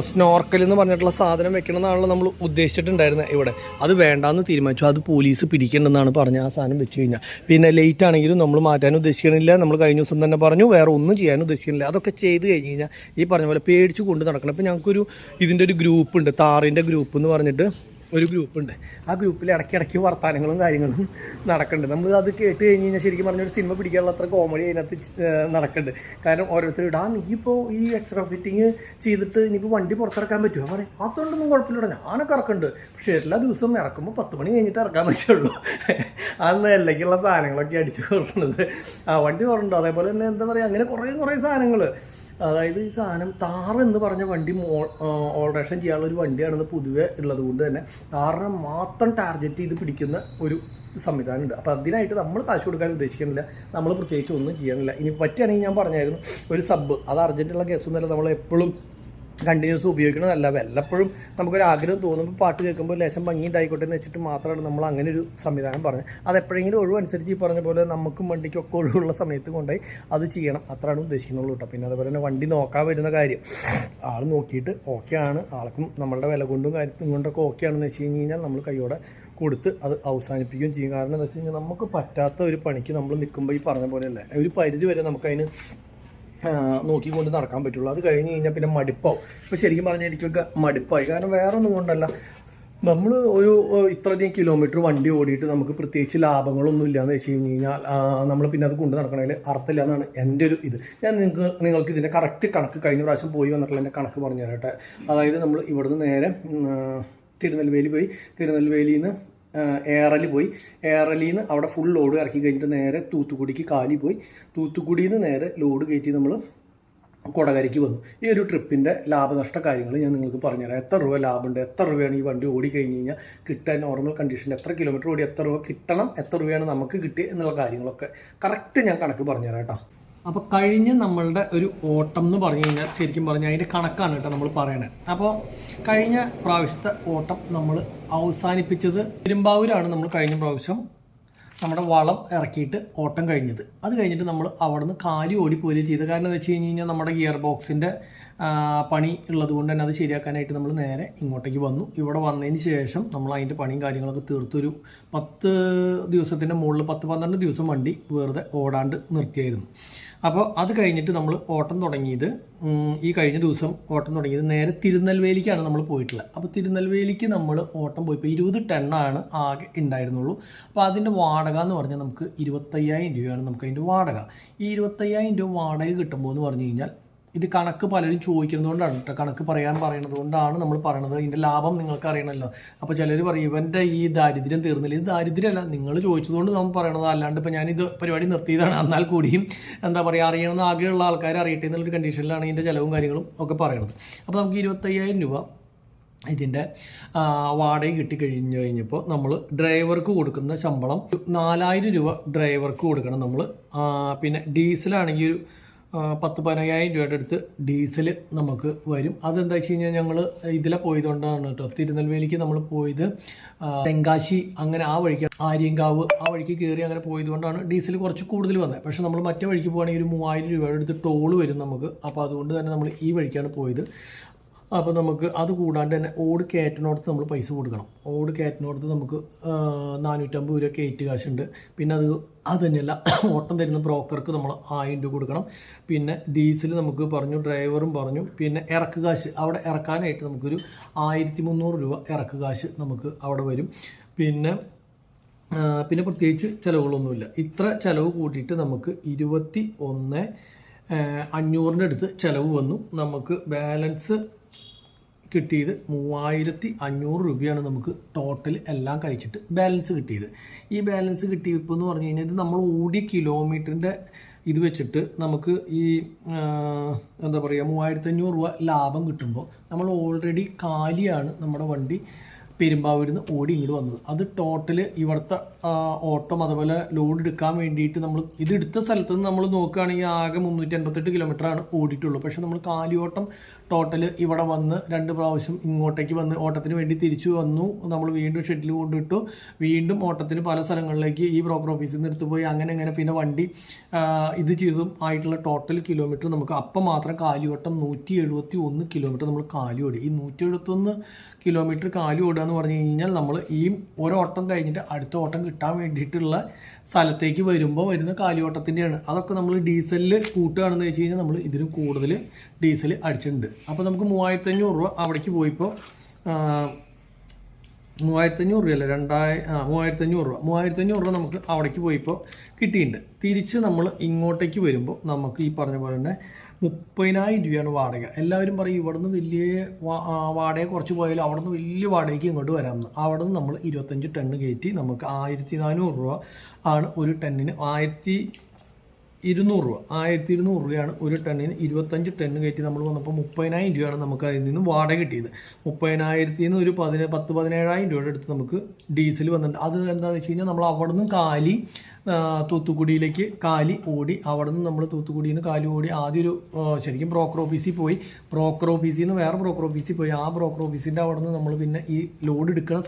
സ്നോർക്കൽ എന്ന് പറഞ്ഞിട്ടുള്ള സാധനം വെക്കണം എന്നാണല്ലോ നമ്മൾ ഉദ്ദേശിച്ചിട്ടുണ്ടായിരുന്നത് ഇവിടെ. അത് വേണ്ടാന്ന് തീരുമാനിച്ചു, അത് പോലീസ് പിടിക്കണമെന്നാണ് പറഞ്ഞത് ആ സാധനം വെച്ച് കഴിഞ്ഞാൽ. പിന്നെ ലേറ്റ് ആണെങ്കിലും നമ്മൾ മാറ്റാൻ ഉദ്ദേശിക്കണില്ല. നമ്മൾ കഴിഞ്ഞ ദിവസം തന്നെ പറഞ്ഞു വേറെ ഒന്നും ചെയ്യാൻ ഉദ്ദേശിക്കണില്ല. അതൊക്കെ ചെയ്ത് കഴിഞ്ഞ് കഴിഞ്ഞാൽ ഈ പറഞ്ഞ പോലെ പേടിച്ച് കൊണ്ട് നടക്കണം. ഇപ്പോൾ ഞങ്ങൾക്കൊരു ഇതിൻ്റെ ഒരു ഗ്രൂപ്പുണ്ട്, താറിൻ്റെ ഗ്രൂപ്പ് എന്ന് പറഞ്ഞിട്ട് ഒരു ഗ്രൂപ്പുണ്ട്. ആ ഗ്രൂപ്പിൽ ഇടയ്ക്കിടയ്ക്ക് വർത്തമാനങ്ങളും കാര്യങ്ങളും നടക്കുന്നുണ്ട്. നമ്മൾ അത് കേട്ട് കഴിഞ്ഞ് കഴിഞ്ഞാൽ ശരിക്കും പറഞ്ഞൊരു സിനിമ പിടിക്കാനുള്ള അത്ര കോമഡി അതിനകത്ത് നടക്കുന്നുണ്ട്. കാരണം ഓരോരുത്തർ നീ ഇപ്പോൾ ഈ എക്സ്ട്രാ ഫിറ്റിങ് ചെയ്തിട്ട് ഇനിയിപ്പോൾ വണ്ടി പുറത്തിറക്കാൻ പറ്റുമോ? പറയും അതുകൊണ്ടൊന്നും കുഴപ്പമില്ല, ഞാനൊക്കെ ഇറക്കുന്നുണ്ട്. പക്ഷേ എല്ലാ ദിവസവും ഇറക്കുമ്പോൾ 10 മണി കഴിഞ്ഞിട്ട് ഇറക്കാൻ പറ്റുള്ളൂ. അന്ന് എല്ലയ്ക്കുള്ള സാധനങ്ങളൊക്കെ അടിച്ചു കൊടുക്കുന്നത്. വണ്ടി കുറവുണ്ടോ, അതേപോലെ തന്നെ എന്താ പറയുക, അങ്ങനെ കുറേ സാധനങ്ങൾ. അതായത് ഈ സാധനം താറ് എന്ന് പറഞ്ഞ വണ്ടി ഓൾട്രേഷൻ ചെയ്യാനുള്ള ഒരു വണ്ടിയാണെന്ന് പൊതുവെ ഉള്ളത് കൊണ്ട് തന്നെ താറിനെ മാത്രം ടാർഗറ്റ് ചെയ്ത് പിടിക്കുന്ന ഒരു സംവിധാനമുണ്ട്. അപ്പോൾ അതിനായിട്ട് നമ്മൾ കാശ് കൊടുക്കാൻ ഉദ്ദേശിക്കുന്നില്ല, നമ്മൾ പ്രത്യേകിച്ച് ഒന്നും ചെയ്യാനില്ല. ഇനി പറ്റുകയാണെങ്കിൽ ഞാൻ പറഞ്ഞായിരുന്നു ഒരു സബ്, അത് അർജൻറ്റുള്ള കേസൊന്നുമല്ല, നമ്മൾ എപ്പോഴും കണ്ടിന്യൂസ് ഉപയോഗിക്കണതല്ല. വല്ലപ്പോഴും നമുക്കൊരു ആഗ്രഹം തോന്നുമ്പോൾ പാട്ട് കേൾക്കുമ്പോൾ ലേശം ഭംഗിയുണ്ടായിക്കോട്ടെ എന്ന് വെച്ചിട്ട് മാത്രമാണ് നമ്മൾ അങ്ങനെ ഒരു സംവിധാനം പറഞ്ഞത്. അതെപ്പോഴെങ്കിലും ഒഴിവനുസരിച്ച് ഈ പറഞ്ഞ പോലെ നമുക്കും വണ്ടിക്കും ഒക്കെ ഒഴിവുള്ള സമയത്ത് കൊണ്ടുപോയി അത് ചെയ്യണം, അത്രയാണ് ഉദ്ദേശിക്കുന്നുള്ളൂ കേട്ടോ. പിന്നെ അതുപോലെ തന്നെ വണ്ടി നോക്കാൻ വരുന്ന കാര്യം ആൾ നോക്കിയിട്ട് ഓക്കെയാണ്, ആൾക്കും നമ്മളുടെ വില കൊണ്ടും കാര്യത്തും കൊണ്ടൊക്കെ ഓക്കെയാണെന്ന് വെച്ച് കഴിഞ്ഞാൽ നമ്മൾ കൈയോടെ കൊടുത്ത് അത് അവസാനിപ്പിക്കുകയും ചെയ്യും. കാരണം എന്താ വെച്ച് കഴിഞ്ഞാൽ നമുക്ക് പറ്റാത്ത ഒരു പണിക്ക് നമ്മൾ നിൽക്കുമ്പോൾ ഈ പറഞ്ഞ പോലെയല്ല, ഒരു പരിധി വരെ നമുക്കതിന് നോക്കിക്കൊണ്ട് നടക്കാൻ പറ്റുള്ളൂ. അത് കഴിഞ്ഞ് കഴിഞ്ഞാൽ പിന്നെ മടുപ്പാവും. ഇപ്പോൾ ശരിക്കും പറഞ്ഞാൽ എനിക്കൊക്കെ മടുപ്പായി. കാരണം വേറെ ഒന്നും കൊണ്ടല്ല, നമ്മൾ ഒരു ഇത്രയധികം കിലോമീറ്റർ വണ്ടി ഓടിയിട്ട് നമുക്ക് പ്രത്യേകിച്ച് ലാഭങ്ങളൊന്നും ഇല്ലയെന്ന് വെച്ച് കഴിഞ്ഞ് കഴിഞ്ഞാൽ നമ്മൾ പിന്നെ അത് കൊണ്ട് നടക്കണതിൽ അർത്ഥമില്ല എന്നാണ് എൻ്റെ ഒരു ഇത്. ഞാൻ നിങ്ങൾക്ക് ഇതിൻ്റെ കറക്റ്റ് കണക്ക് കഴിഞ്ഞ പ്രാവശ്യം പോയി വന്നിട്ടുള്ള എൻ്റെ കണക്ക് പറഞ്ഞു തരട്ടെ. അതായത് നമ്മൾ ഇവിടുന്ന് നേരെ തിരുനെൽവേലി പോയി, തിരുനെൽവേലിയിൽ നിന്ന് ഏറലി പോയി, ഏറലിയിൽ നിന്ന് അവിടെ ഫുൾ ലോഡ് ഇറക്കി കഴിഞ്ഞിട്ട് നേരെ തൂത്തുക്കുടിക്ക് കാലി പോയി, തൂത്തുക്കുടിയിൽ നിന്ന് നേരെ ലോഡ് കയറ്റി നമ്മൾ കൊടകരയ്ക്ക് വന്നു. ഈ ഒരു ട്രിപ്പിൻ്റെ ലാഭനഷ്ട കാര്യങ്ങൾ ഞാൻ നിങ്ങൾക്ക് പറഞ്ഞുതരാം. എത്ര രൂപ ലാഭമുണ്ട്, എത്ര രൂപയാണ് ഈ വണ്ടി ഓടി കഴിഞ്ഞ് കഴിഞ്ഞാൽ കിട്ടാൻ, നോർമൽ കണ്ടീഷനിൽ എത്ര കിലോമീറ്റർ ഓടി എത്ര രൂപ കിട്ടണം, എത്ര രൂപയാണ് നമുക്ക് കിട്ടിയത് എന്നുള്ള കാര്യങ്ങളൊക്കെ കറക്റ്റ് ഞാൻ കണക്ക് പറഞ്ഞുതരാം കേട്ടോ. അപ്പോൾ കഴിഞ്ഞ നമ്മളുടെ ഒരു ഓട്ടം എന്ന് പറഞ്ഞു കഴിഞ്ഞാൽ ശരിക്കും പറഞ്ഞാൽ അതിൻ്റെ കണക്കാണ് കേട്ടോ നമ്മൾ പറയണത്. അപ്പോൾ കഴിഞ്ഞ പ്രാവശ്യത്തെ ഓട്ടം നമ്മൾ അവസാനിപ്പിച്ചത് പെരുമ്പാവൂരാണ്. നമ്മൾ കഴിഞ്ഞ പ്രാവശ്യം നമ്മുടെ വളം ഇറക്കിയിട്ട് ഓട്ടം കഴിഞ്ഞത്. അത് കഴിഞ്ഞിട്ട് നമ്മൾ അവിടെ നിന്ന് കാലി ഓടിപ്പോരുകയും ചെയ്തത്. കാരണം എന്ന് വെച്ച് കഴിഞ്ഞ് കഴിഞ്ഞാൽ നമ്മുടെ ഗിയർ ബോക്സിൻ്റെ പണി ഉള്ളത് കൊണ്ട് തന്നെ അത് ശരിയാക്കാനായിട്ട് നമ്മൾ നേരെ ഇങ്ങോട്ടേക്ക് വന്നു. ഇവിടെ വന്നതിന് ശേഷം നമ്മൾ അതിൻ്റെ പണിയും കാര്യങ്ങളൊക്കെ തീർത്തൊരു 10 ദിവസത്തിൻ്റെ മുകളിൽ 10-12 ദിവസം വണ്ടി വെറുതെ ഓടാണ്ട് നിർത്തിയായിരുന്നു. അപ്പോൾ അത് കഴിഞ്ഞിട്ട് നമ്മൾ ഓട്ടം തുടങ്ങിയത് ഈ കഴിഞ്ഞ ദിവസം ഓട്ടം തുടങ്ങിയത് നേരെ തിരുനെൽവേലിക്കാണ് നമ്മൾ പോയിട്ടുള്ളത്. അപ്പോൾ തിരുനെൽവേലിക്ക് നമ്മൾ ഓട്ടം പോയപ്പോൾ 20 ടണ്ണാണ് ആകെ ഉണ്ടായിരുന്നുള്ളൂ. അപ്പോൾ അതിൻ്റെ വാടക എന്ന് പറഞ്ഞാൽ നമുക്ക് 25,000 രൂപയാണ് നമുക്ക് അതിൻ്റെ വാടക. ഈ 25,000 രൂപ വാടക കിട്ടുമ്പോൾ എന്ന് പറഞ്ഞു കഴിഞ്ഞാൽ ഇത് കണക്ക് പലരും ചോദിക്കുന്നതുകൊണ്ടാണ് കേട്ടോ, കണക്ക് പറയുന്നത് കൊണ്ടാണ് നമ്മൾ പറയണത്. ഇതിൻ്റെ ലാഭം നിങ്ങൾക്ക് അറിയണമല്ലോ. അപ്പോൾ ചിലർ പറയും ഇവൻ്റെ ഈ ദാരിദ്ര്യം തീർന്നില്ല. ഇത് ദാരിദ്ര്യമല്ല, നിങ്ങൾ ചോദിച്ചതുകൊണ്ട് നമ്മൾ പറയണത്. അല്ലാണ്ട് ഇപ്പോൾ ഞാനിത് പരിപാടി നിർത്തിയതാണ്. എന്നാൽ കൂടിയും എന്താ പറയുക, അറിയണമെന്ന് ആഗ്രഹമുള്ള ആൾക്കാർ അറിയട്ടെ എന്നുള്ളൊരു കണ്ടീഷനിലാണ് ഇതിൻ്റെ ചിലവും കാര്യങ്ങളും ഒക്കെ പറയണത്. അപ്പോൾ നമുക്ക് 25,000 രൂപ ഇതിൻ്റെ വാടക കഴിഞ്ഞപ്പോൾ നമ്മൾ ഡ്രൈവർക്ക് കൊടുക്കുന്ന ശമ്പളം 4,000 രൂപ ഡ്രൈവർക്ക് കൊടുക്കണം നമ്മൾ. പിന്നെ ഡീസലാണെങ്കിൽ 10-15,000 രൂപയുടെ അടുത്ത് ഡീസൽ നമുക്ക് വരും. അതെന്താ വെച്ച് കഴിഞ്ഞാൽ ഞങ്ങൾ ഇതിലെ പോയതുകൊണ്ടാണ് കേട്ടോ. തിരുനെൽവേലിക്ക് നമ്മൾ പോയത് തെങ്കാശി അങ്ങനെ ആ വഴിക്ക് ആര്യങ്കാവ് ആ വഴിക്ക് കയറി അങ്ങനെ പോയതുകൊണ്ടാണ് ഡീസൽ കുറച്ച് കൂടുതൽ വന്നത്. പക്ഷേ നമ്മൾ മറ്റേ വഴിക്ക് പോകുകയാണെങ്കിൽ ഒരു 3,000 രൂപയുടെ അടുത്ത് ടോൾ വരും നമുക്ക്. അപ്പോൾ അതുകൊണ്ട് തന്നെ നമ്മൾ ഈ വഴിക്കാണ് പോയത്. അപ്പോൾ നമുക്ക് അത് കൂടാണ്ട് തന്നെ ഓട് കയറ്റിനോടത്ത് നമ്മൾ പൈസ കൊടുക്കണം. ഓട് കയറ്റിനോടത്ത് നമുക്ക് 450 രൂപ കയറ്റ് കാശുണ്ട്. പിന്നെ അത് തന്നെയല്ല, ഓട്ടം തരുന്ന ബ്രോക്കർക്ക് നമ്മൾ 1000 രൂപ കൊടുക്കണം. പിന്നെ ഡീസൽ നമുക്ക് പറഞ്ഞു, ഡ്രൈവറും പറഞ്ഞു. പിന്നെ ഇറക്ക് കാശ് അവിടെ ഇറക്കാനായിട്ട് നമുക്കൊരു 1300 രൂപ ഇറക്ക് കാശ് നമുക്ക് അവിടെ വരും. പിന്നെ പ്രത്യേകിച്ച് ചിലവുകളൊന്നുമില്ല. ഇത്ര ചിലവ് കൂട്ടിയിട്ട് നമുക്ക് 21,500 അടുത്ത് ചിലവ് വന്നു. നമുക്ക് ബാലൻസ് കിട്ടിയത് 3,500 രൂപയാണ് നമുക്ക് ടോട്ടൽ എല്ലാം കഴിച്ചിട്ട് ബാലൻസ് കിട്ടിയത്. ഈ ബാലൻസ് കിട്ടിയപ്പോൾ എന്ന് പറഞ്ഞു കഴിഞ്ഞാൽ ഇത് നമ്മൾ ഓടിയ കിലോമീറ്ററിൻ്റെ ഇത് വെച്ചിട്ട് നമുക്ക് ഈ എന്താ പറയുക 3,500 രൂപ ലാഭം കിട്ടുമ്പോൾ നമ്മൾ ഓൾറെഡി കാലിയാണ് നമ്മുടെ വണ്ടി പെരുമ്പാവൂരിൽ നിന്ന് ഓടി ഇങ്ങോട്ട് വന്നത്. അത് ടോട്ടൽ ഇവിടുത്തെ ഓട്ടം അതുപോലെ ലോഡ് എടുക്കാൻ വേണ്ടിയിട്ട് നമ്മൾ ഇത് എടുത്ത സ്ഥലത്ത് നിന്ന് നമ്മൾ നോക്കുകയാണെങ്കിൽ ആകെ 388 കിലോമീറ്ററാണ് ഓടിയിട്ടുള്ളൂ. പക്ഷേ നമ്മൾ കാലിയോട്ടം ടോട്ടൽ ഇവിടെ വന്ന് 2 പ്രാവശ്യം ഇങ്ങോട്ടേക്ക് വന്ന് ഓട്ടത്തിന് വേണ്ടി തിരിച്ചു വന്നു. നമ്മൾ വീണ്ടും ഷെഡിൽ കൊണ്ടിട്ടു. വീണ്ടും ഓട്ടത്തിന് പല സ്ഥലങ്ങളിലേക്ക് ഈ ബ്രോക്കർ ഓഫീസിൽ നിന്ന് എടുത്തു പോയി. അങ്ങനെ പിന്നെ വണ്ടി ഇത് ചെയ്തും ആയിട്ടുള്ള ടോട്ടൽ കിലോമീറ്റർ നമുക്ക് അപ്പം മാത്രം കാലിയോട്ടം 171 കിലോമീറ്റർ നമ്മൾ കാലി ഓടി. ഈ 171 കിലോമീറ്റർ കാലി ഓടുക എന്ന് പറഞ്ഞു കഴിഞ്ഞാൽ നമ്മൾ ഈ ഓരോട്ടം കഴിഞ്ഞിട്ട് അടുത്ത ഓട്ടം കിട്ടാൻ വേണ്ടിയിട്ടുള്ള സ്ഥലത്തേക്ക് വരുമ്പോൾ വരുന്ന കാലിയോട്ടത്തിൻ്റെയാണ്. അതൊക്കെ നമ്മൾ ഡീസലിൽ കൂട്ടുകയാണെന്ന് വെച്ച് കഴിഞ്ഞാൽ നമ്മൾ ഇതിലും കൂടുതൽ ഡീസൽ അടിച്ചിട്ടുണ്ട്. അപ്പോൾ നമുക്ക് 3,500 രൂപ അവിടേക്ക് പോയിപ്പോൾ 3,500 രൂപയല്ല 3,500 രൂപ 3,500 രൂപ നമുക്ക് അവിടേക്ക് പോയിപ്പോൾ കിട്ടിയിട്ടുണ്ട്. തിരിച്ച് നമ്മൾ ഇങ്ങോട്ടേക്ക് വരുമ്പോൾ നമുക്ക് ഈ പറഞ്ഞ പോലെ തന്നെ 30,000 രൂപയാണ് വാടക. എല്ലാവരും പറയും ഇവിടെ നിന്ന് വലിയ വാടക കുറച്ച് പോയാലും അവിടെ നിന്ന് വലിയ വാടകയ്ക്ക് ഇങ്ങോട്ട് വരാമെന്ന്. അവിടെ നിന്ന് നമ്മൾ 25 ടണ്ണ് കയറ്റി നമുക്ക് 1,400 രൂപ ആണ് ഒരു ടണ്ണിന്. 1,200 രൂപ 1,200 രൂപയാണ് ഒരു ടണ്ണിന്. 25 ടണ്ണ് കയറ്റി നമ്മൾ വന്നപ്പോൾ 30,000 രൂപയാണ് നമുക്ക് അതിൽ നിന്നും വാടക കിട്ടിയത്. 30,000 നിന്ന് ഒരു 17,000 രൂപയുടെ അടുത്ത് നമുക്ക് ഡീസൽ വന്നിട്ടുണ്ട്. അത് എന്താണെന്ന് വെച്ച് കഴിഞ്ഞാൽ നമ്മൾ അവിടെ നിന്ന് കാലി തൂത്തുക്കുടിയിലേക്ക് കാലി ഓടി. അവിടെ നിന്ന് നമ്മൾ തൂത്തുക്കുടിയിൽ നിന്ന് കാലി ഓടി ആദ്യം ഒരു ശരിക്കും ബ്രോക്കർ ഓഫീസിൽ പോയി. ബ്രോക്കർ ഓഫീസിൽ നിന്ന് വേറെ ബ്രോക്കർ ഓഫീസിൽ പോയി. ആ ബ്രോക്കർ ഓഫീസിൻ്റെ അവിടെ നിന്ന് നമ്മൾ പിന്നെ ഈ ലോഡ് എടുക്കുന്ന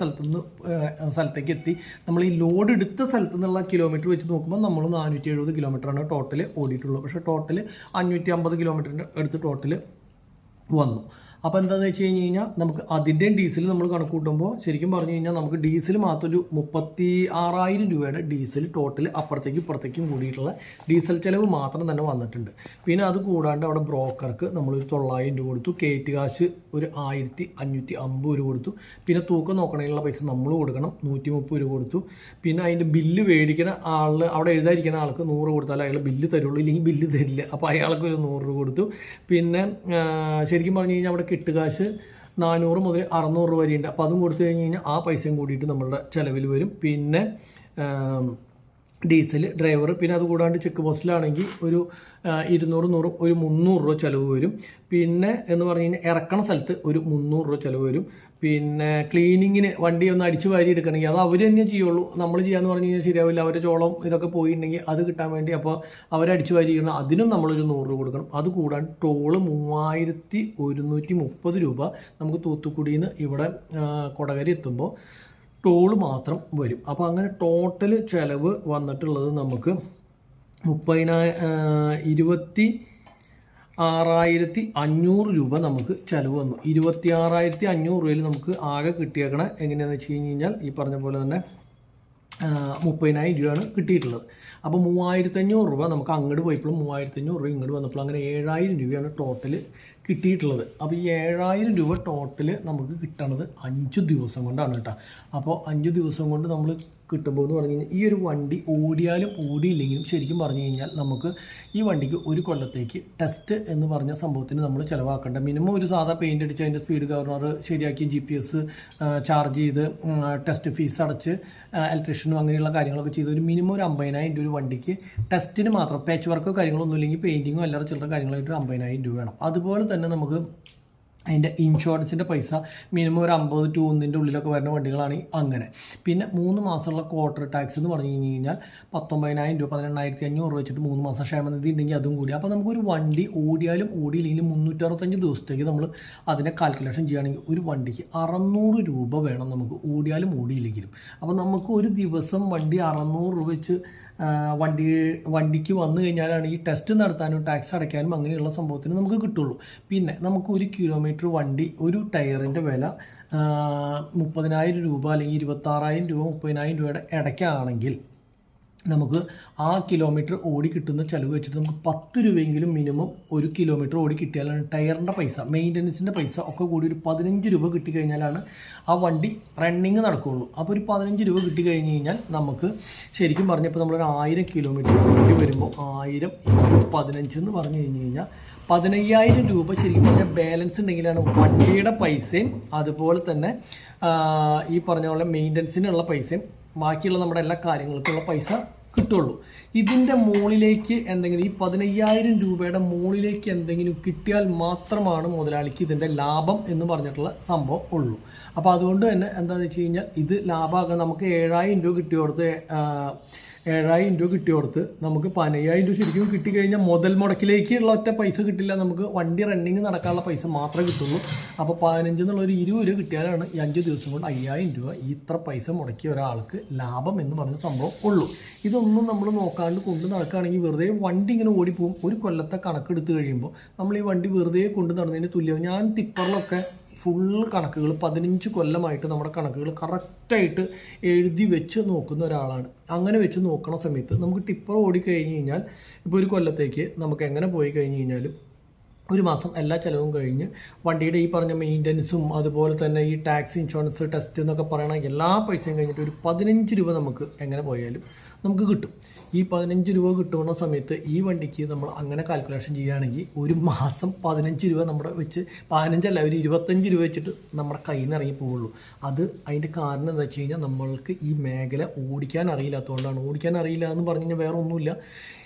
സ്ഥലത്തേക്ക് എത്തി. നമ്മൾ ഈ ലോഡ് എടുത്ത സ്ഥലത്തു നിന്നുള്ള കിലോമീറ്റർ വെച്ച് നോക്കുമ്പോൾ നമ്മൾ 470 കിലോമീറ്ററാണ് ടോട്ടൽ ഓടിയിട്ടുള്ളത്. പക്ഷേ ടോട്ടൽ 550 കിലോമീറ്ററിൻ്റെ അടുത്ത് ടോട്ടൽ വന്നു. അപ്പോൾ എന്താണെന്ന് വെച്ച് കഴിഞ്ഞാൽ നമുക്ക് അതിൻ്റെയും ഡീസൽ നമ്മൾ കണക്ക് കൂട്ടുമ്പോൾ ശരിക്കും പറഞ്ഞു കഴിഞ്ഞാൽ നമുക്ക് ഡീസൽ മാത്രം ഒരു 36,000 രൂപയുടെ ഡീസൽ ടോട്ടൽ അപ്പുറത്തേക്കും ഇപ്പുറത്തേക്കും കൂടിയിട്ടുള്ള ഡീസൽ ചിലവ് മാത്രം തന്നെ വന്നിട്ടുണ്ട്. പിന്നെ അത് കൂടാണ്ട് അവിടെ ബ്രോക്കർക്ക് നമ്മളൊരു 900 രൂപ കൊടുത്തു. കയറ്റ് കാശ് ഒരു 1,550 രൂപ കൊടുത്തു. പിന്നെ തൂക്കം നോക്കണേലുള്ള പൈസ നമ്മൾ കൊടുക്കണം, 130 രൂപ കൊടുത്തു. പിന്നെ അതിൻ്റെ ബില്ല് മേടിക്കുന്ന ആളിൽ അവിടെ എഴുതാതിരിക്കുന്ന ആൾക്ക് 100 കൊടുത്താൽ അയാൾ ബില്ല് തരുള്ളൂ, ഇല്ലെങ്കിൽ ബില്ല് തരില്ല. അപ്പോൾ അയാൾക്ക് ഒരു 100 രൂപ കൊടുത്തു. പിന്നെ ശരിക്കും പറഞ്ഞു കഴിഞ്ഞാൽ അവിടെ കിട്ടുകാശ് 400 മുതൽ 600 രൂപ വരെയുണ്ട്. അപ്പോൾ അതും കൊടുത്തു കഴിഞ്ഞ് കഴിഞ്ഞാൽ ആ പൈസയും കൂടിയിട്ട് നമ്മളുടെ ചിലവിൽ വരും. പിന്നെ ഡീസൽ, ഡ്രൈവർ, പിന്നെ അതുകൂടാണ്ട് ചെക്ക് പോസ്റ്റിലാണെങ്കിൽ ഒരു 200 ഒരു 300 രൂപ ചിലവ് വരും. പിന്നെ എന്ന് പറഞ്ഞു കഴിഞ്ഞാൽ ഇറക്കണ സ്ഥലത്ത് ഒരു 300 രൂപ ചിലവ് വരും. പിന്നെ ക്ലീനിങ്ങിന് വണ്ടി ഒന്ന് അടിച്ചു വാരി എടുക്കണമെങ്കിൽ അത് അവർ തന്നെ ചെയ്യുള്ളൂ. നമ്മൾ ചെയ്യാന്ന് പറഞ്ഞു കഴിഞ്ഞാൽ ശരിയാവില്ല. അവരുടെ ചോളം ഇതൊക്കെ പോയിട്ടുണ്ടെങ്കിൽ അത് കിട്ടാൻ വേണ്ടി അപ്പോൾ അവരടിച്ചു വാരി ചെയ്യണം, അതിനും നമ്മളൊരു 100 രൂപ കൊടുക്കണം. അത് കൂടാണ്ട് ടോള് 3,130 രൂപ നമുക്ക് തൂത്തുക്കുടിയിൽ നിന്ന് ഇവിടെ കൊടകര എത്തുമ്പോൾ ടോള് മാത്രം വരും. അപ്പോൾ അങ്ങനെ ടോട്ടൽ ചിലവ് വന്നിട്ടുള്ളത് നമുക്ക് 26,500 രൂപ നമുക്ക് ചിലവ് വന്നു. 26,500 രൂപയിൽ നമുക്ക് ആകെ കിട്ടിയേക്കണ എങ്ങനെയാണെന്ന് വെച്ച് കഴിഞ്ഞാൽ ഈ പറഞ്ഞ പോലെ തന്നെ 30,000 രൂപയാണ് കിട്ടിയിട്ടുള്ളത്. അപ്പോൾ 3,500 രൂപ നമുക്ക് അങ്ങോട്ട് പോയപ്പോഴും 3,500 രൂപ ഇങ്ങോട്ട് വന്നപ്പോഴും അങ്ങനെ 7,000 രൂപയാണ് ടോട്ടൽ കിട്ടിയിട്ടുള്ളത്. അപ്പോൾ ഈ 7,000 രൂപ ടോട്ടൽ നമുക്ക് കിട്ടണത് 5 ദിവസം കൊണ്ടാണ് കേട്ടോ. അപ്പോൾ 5 ദിവസം കൊണ്ട് നമ്മൾ കിട്ടുമ്പോൾ എന്ന് പറഞ്ഞു കഴിഞ്ഞാൽ ഈ ഒരു വണ്ടി ഓടിയാലും ഓടിയില്ലെങ്കിലും ശരിക്കും പറഞ്ഞു കഴിഞ്ഞാൽ നമുക്ക് ഈ വണ്ടിക്ക് ഒരു കൊല്ലത്തേക്ക് ടെസ്റ്റ് എന്ന് പറഞ്ഞ സംഭവത്തിന് നമ്മൾ ചിലവാക്കേണ്ട മിനിമം ഒരു സാധാ പെയിൻ്റ് അടിച്ച് അതിൻ്റെ സ്പീഡ് ഗവർണർ ശരിയാക്കി GPS ചാർജ് ചെയ്ത് ടെസ്റ്റ് ഫീസ് അടച്ച് ഇലക്ട്രീഷ്യനും അങ്ങനെയുള്ള കാര്യങ്ങളൊക്കെ ചെയ്ത് ഒരു മിനിമം ഒരു 50,000 രൂപ വണ്ടിക്ക് ടെസ്റ്റിന് മാത്രം പാച്ച് വർക്കോ കാര്യങ്ങളൊന്നും ഇല്ലെങ്കിൽ പെയിൻറ്റിങ്ങോ എല്ലാവരും ചില്ലറ കാര്യങ്ങളായിട്ട് 50,000 രൂപ വേണം. അതുപോലെ തന്നെ നമുക്ക് അതിൻ്റെ ഇൻഷുറൻസിൻ്റെ പൈസ മിനിമം ഒരു 50 to 1 ഉള്ളിലൊക്കെ വരുന്ന വണ്ടികളാണെങ്കിൽ അങ്ങനെ. പിന്നെ 3 മാസമുള്ള ക്വാർട്ടർ ടാക്സ് എന്ന് പറഞ്ഞു കഴിഞ്ഞാൽ 19,000 രൂപ 18,500 വെച്ചിട്ട് 3 മാസം ക്ഷേമനിധി ഉണ്ടെങ്കിൽ അതും കൂടി. അപ്പോൾ നമുക്കൊരു വണ്ടി ഓടിയാലും ഓടിയില്ലെങ്കിലും 365 ദിവസത്തേക്ക് നമ്മൾ അതിനെ കാൽക്കുലേഷൻ ചെയ്യുകയാണെങ്കിൽ ഒരു വണ്ടിക്ക് 600 രൂപ വേണം നമുക്ക്, ഓടിയാലും ഓടിയില്ലെങ്കിലും. അപ്പോൾ നമുക്ക് ഒരു ദിവസം വണ്ടി 600 രൂപ വെച്ച് വണ്ടിക്ക് വന്നു കഴിഞ്ഞാലാണ് ഈ ടെസ്റ്റ് നടത്താനും ടാക്സ് അടയ്ക്കാനും അങ്ങനെയുള്ള സംഭവത്തിന് നമുക്ക് കിട്ടുള്ളൂ. പിന്നെ നമുക്ക് 1 കിലോമീറ്റർ വണ്ടി ഒരു ടയറിൻ്റെ വില 30,000 രൂപ അല്ലെങ്കിൽ 26,000 രൂപ 30,000 രൂപയുടെ ഇടയ്ക്കാണെങ്കിൽ നമുക്ക് ആ കിലോമീറ്റർ ഓടി കിട്ടുന്ന ചിലവ് വെച്ചിട്ട് നമുക്ക് 10 രൂപയെങ്കിലും മിനിമം 1 കിലോമീറ്റർ ഓടി കിട്ടിയാലാണ് ടയറിൻ്റെ പൈസ, മെയിൻ്റനൻസിൻ്റെ പൈസ ഒക്കെ കൂടി ഒരു 15 രൂപ കിട്ടിക്കഴിഞ്ഞാലാണ് ആ വണ്ടി റണ്ണിങ് നടക്കുകയുള്ളൂ. അപ്പോൾ ഒരു 15 രൂപ കിട്ടിക്കഴിഞ്ഞ് കഴിഞ്ഞാൽ നമുക്ക് ശരിക്കും പറഞ്ഞപ്പോൾ നമ്മളൊരു 1000 കിലോമീറ്റർ ഓടി വരുമ്പോൾ 1000 × 15 എന്ന് പറഞ്ഞു കഴിഞ്ഞ് കഴിഞ്ഞാൽ 15,000 രൂപ ശരിക്കും പറഞ്ഞാൽ ബാലൻസ് ഉണ്ടെങ്കിലാണ് വണ്ടിയുടെ പൈസയും അതുപോലെ തന്നെ ഈ പറഞ്ഞ പോലെ മെയിൻ്റനൻസിനുള്ള പൈസയും ബാക്കിയുള്ള നമ്മുടെ എല്ലാ കാര്യങ്ങൾക്കുള്ള പൈസ കിട്ടുള്ളൂ. ഇതിൻ്റെ മുകളിലേക്ക് എന്തെങ്കിലും ഈ 15,000 രൂപയുടെ മുകളിലേക്ക് എന്തെങ്കിലും കിട്ടിയാൽ മാത്രമാണ് മുതലാളിക്ക് ഇതിൻ്റെ ലാഭം എന്ന് പറഞ്ഞിട്ടുള്ള സംഭവം ഉള്ളൂ. അപ്പോൾ അതുകൊണ്ട് തന്നെ എന്താണെന്ന് വെച്ച് കഴിഞ്ഞാൽ ഇത് ലാഭമാക്കാൻ നമുക്ക് 7,000 രൂപ കിട്ടിയോടത്ത് നമുക്ക് 15,000 രൂപ ശരിക്കും കിട്ടിക്കഴിഞ്ഞാൽ മുതൽ മുടക്കിലേക്കുള്ള ഒറ്റ പൈസ കിട്ടില്ല, നമുക്ക് വണ്ടി റണ്ണിങ് നടക്കാനുള്ള പൈസ മാത്രമേ കിട്ടുള്ളൂ. അപ്പോൾ 15 എന്നുള്ളൊരു 20 രൂപ കിട്ടിയാലാണ് ഈ 5 ദിവസം കൊണ്ട് 5,000 രൂപ ഇത്ര പൈസ മുടക്കിയ ഒരാൾക്ക് ലാഭം എന്ന് പറഞ്ഞ സംഭവം ഉള്ളൂ. ഇതൊന്നും നമ്മൾ നോക്കാണ്ട് കൊണ്ട് നടക്കുകയാണെങ്കിൽ വെറുതെ വണ്ടി ഇങ്ങനെ ഓടിപ്പോവും. ഒരു കൊല്ലത്തെ കണക്കെടുത്ത് കഴിയുമ്പോൾ നമ്മൾ ഈ വണ്ടി വെറുതെ കൊണ്ട് നടന്നതിന് തുല്യവും. ഞാൻ ടിപ്പറിലൊക്കെ ഫുള്ള് കണക്കുകൾ 15 കൊല്ലമായിട്ട് നമ്മുടെ കണക്കുകൾ കറക്റ്റായിട്ട് എഴുതി വെച്ച് നോക്കുന്ന ഒരാളാണ്. അങ്ങനെ വെച്ച് നോക്കണ സമയത്ത് നമുക്ക് ടിപ്പർ ഓടിക്കഴിഞ്ഞ് കഴിഞ്ഞാൽ ഇപ്പോൾ ഒരു കൊല്ലത്തേക്ക് നമുക്ക് എങ്ങനെ പോയി കഴിഞ്ഞ് കഴിഞ്ഞാലും ഒരു മാസം എല്ലാ ചിലവും കഴിഞ്ഞ് വണ്ടിയുടെ ഈ പറഞ്ഞ മെയിൻ്റനൻസും അതുപോലെ തന്നെ ഈ ടാക്സ്, ഇൻഷുറൻസ്, ടെസ്റ്റ് എന്നൊക്കെ പറയണ എല്ലാ പൈസയും കഴിഞ്ഞിട്ട് ഒരു 15 രൂപ നമുക്ക് എങ്ങനെ പോയാലും നമുക്ക് കിട്ടും. ഈ 15 രൂപ കിട്ടുന്ന സമയത്ത് ഈ വണ്ടിക്ക് നമ്മൾ അങ്ങനെ കാൽക്കുലേഷൻ ചെയ്യുകയാണെങ്കിൽ ഒരു മാസം 15 രൂപ നമ്മുടെ വെച്ച് 15 അല്ല ഒരു 25 രൂപ വെച്ചിട്ട് നമ്മുടെ കയ്യിൽ നിന്ന് ഇറങ്ങി പോവുള്ളൂ. അത് അതിൻ്റെ കാരണം എന്താ വെച്ച് കഴിഞ്ഞാൽ നമ്മൾക്ക് ഈ മേഖല ഓടിക്കാൻ അറിയില്ലാത്തതുകൊണ്ടാണ്. ഓടിക്കാൻ അറിയില്ല എന്ന് പറഞ്ഞു കഴിഞ്ഞാൽ വേറെ ഒന്നുമില്ല.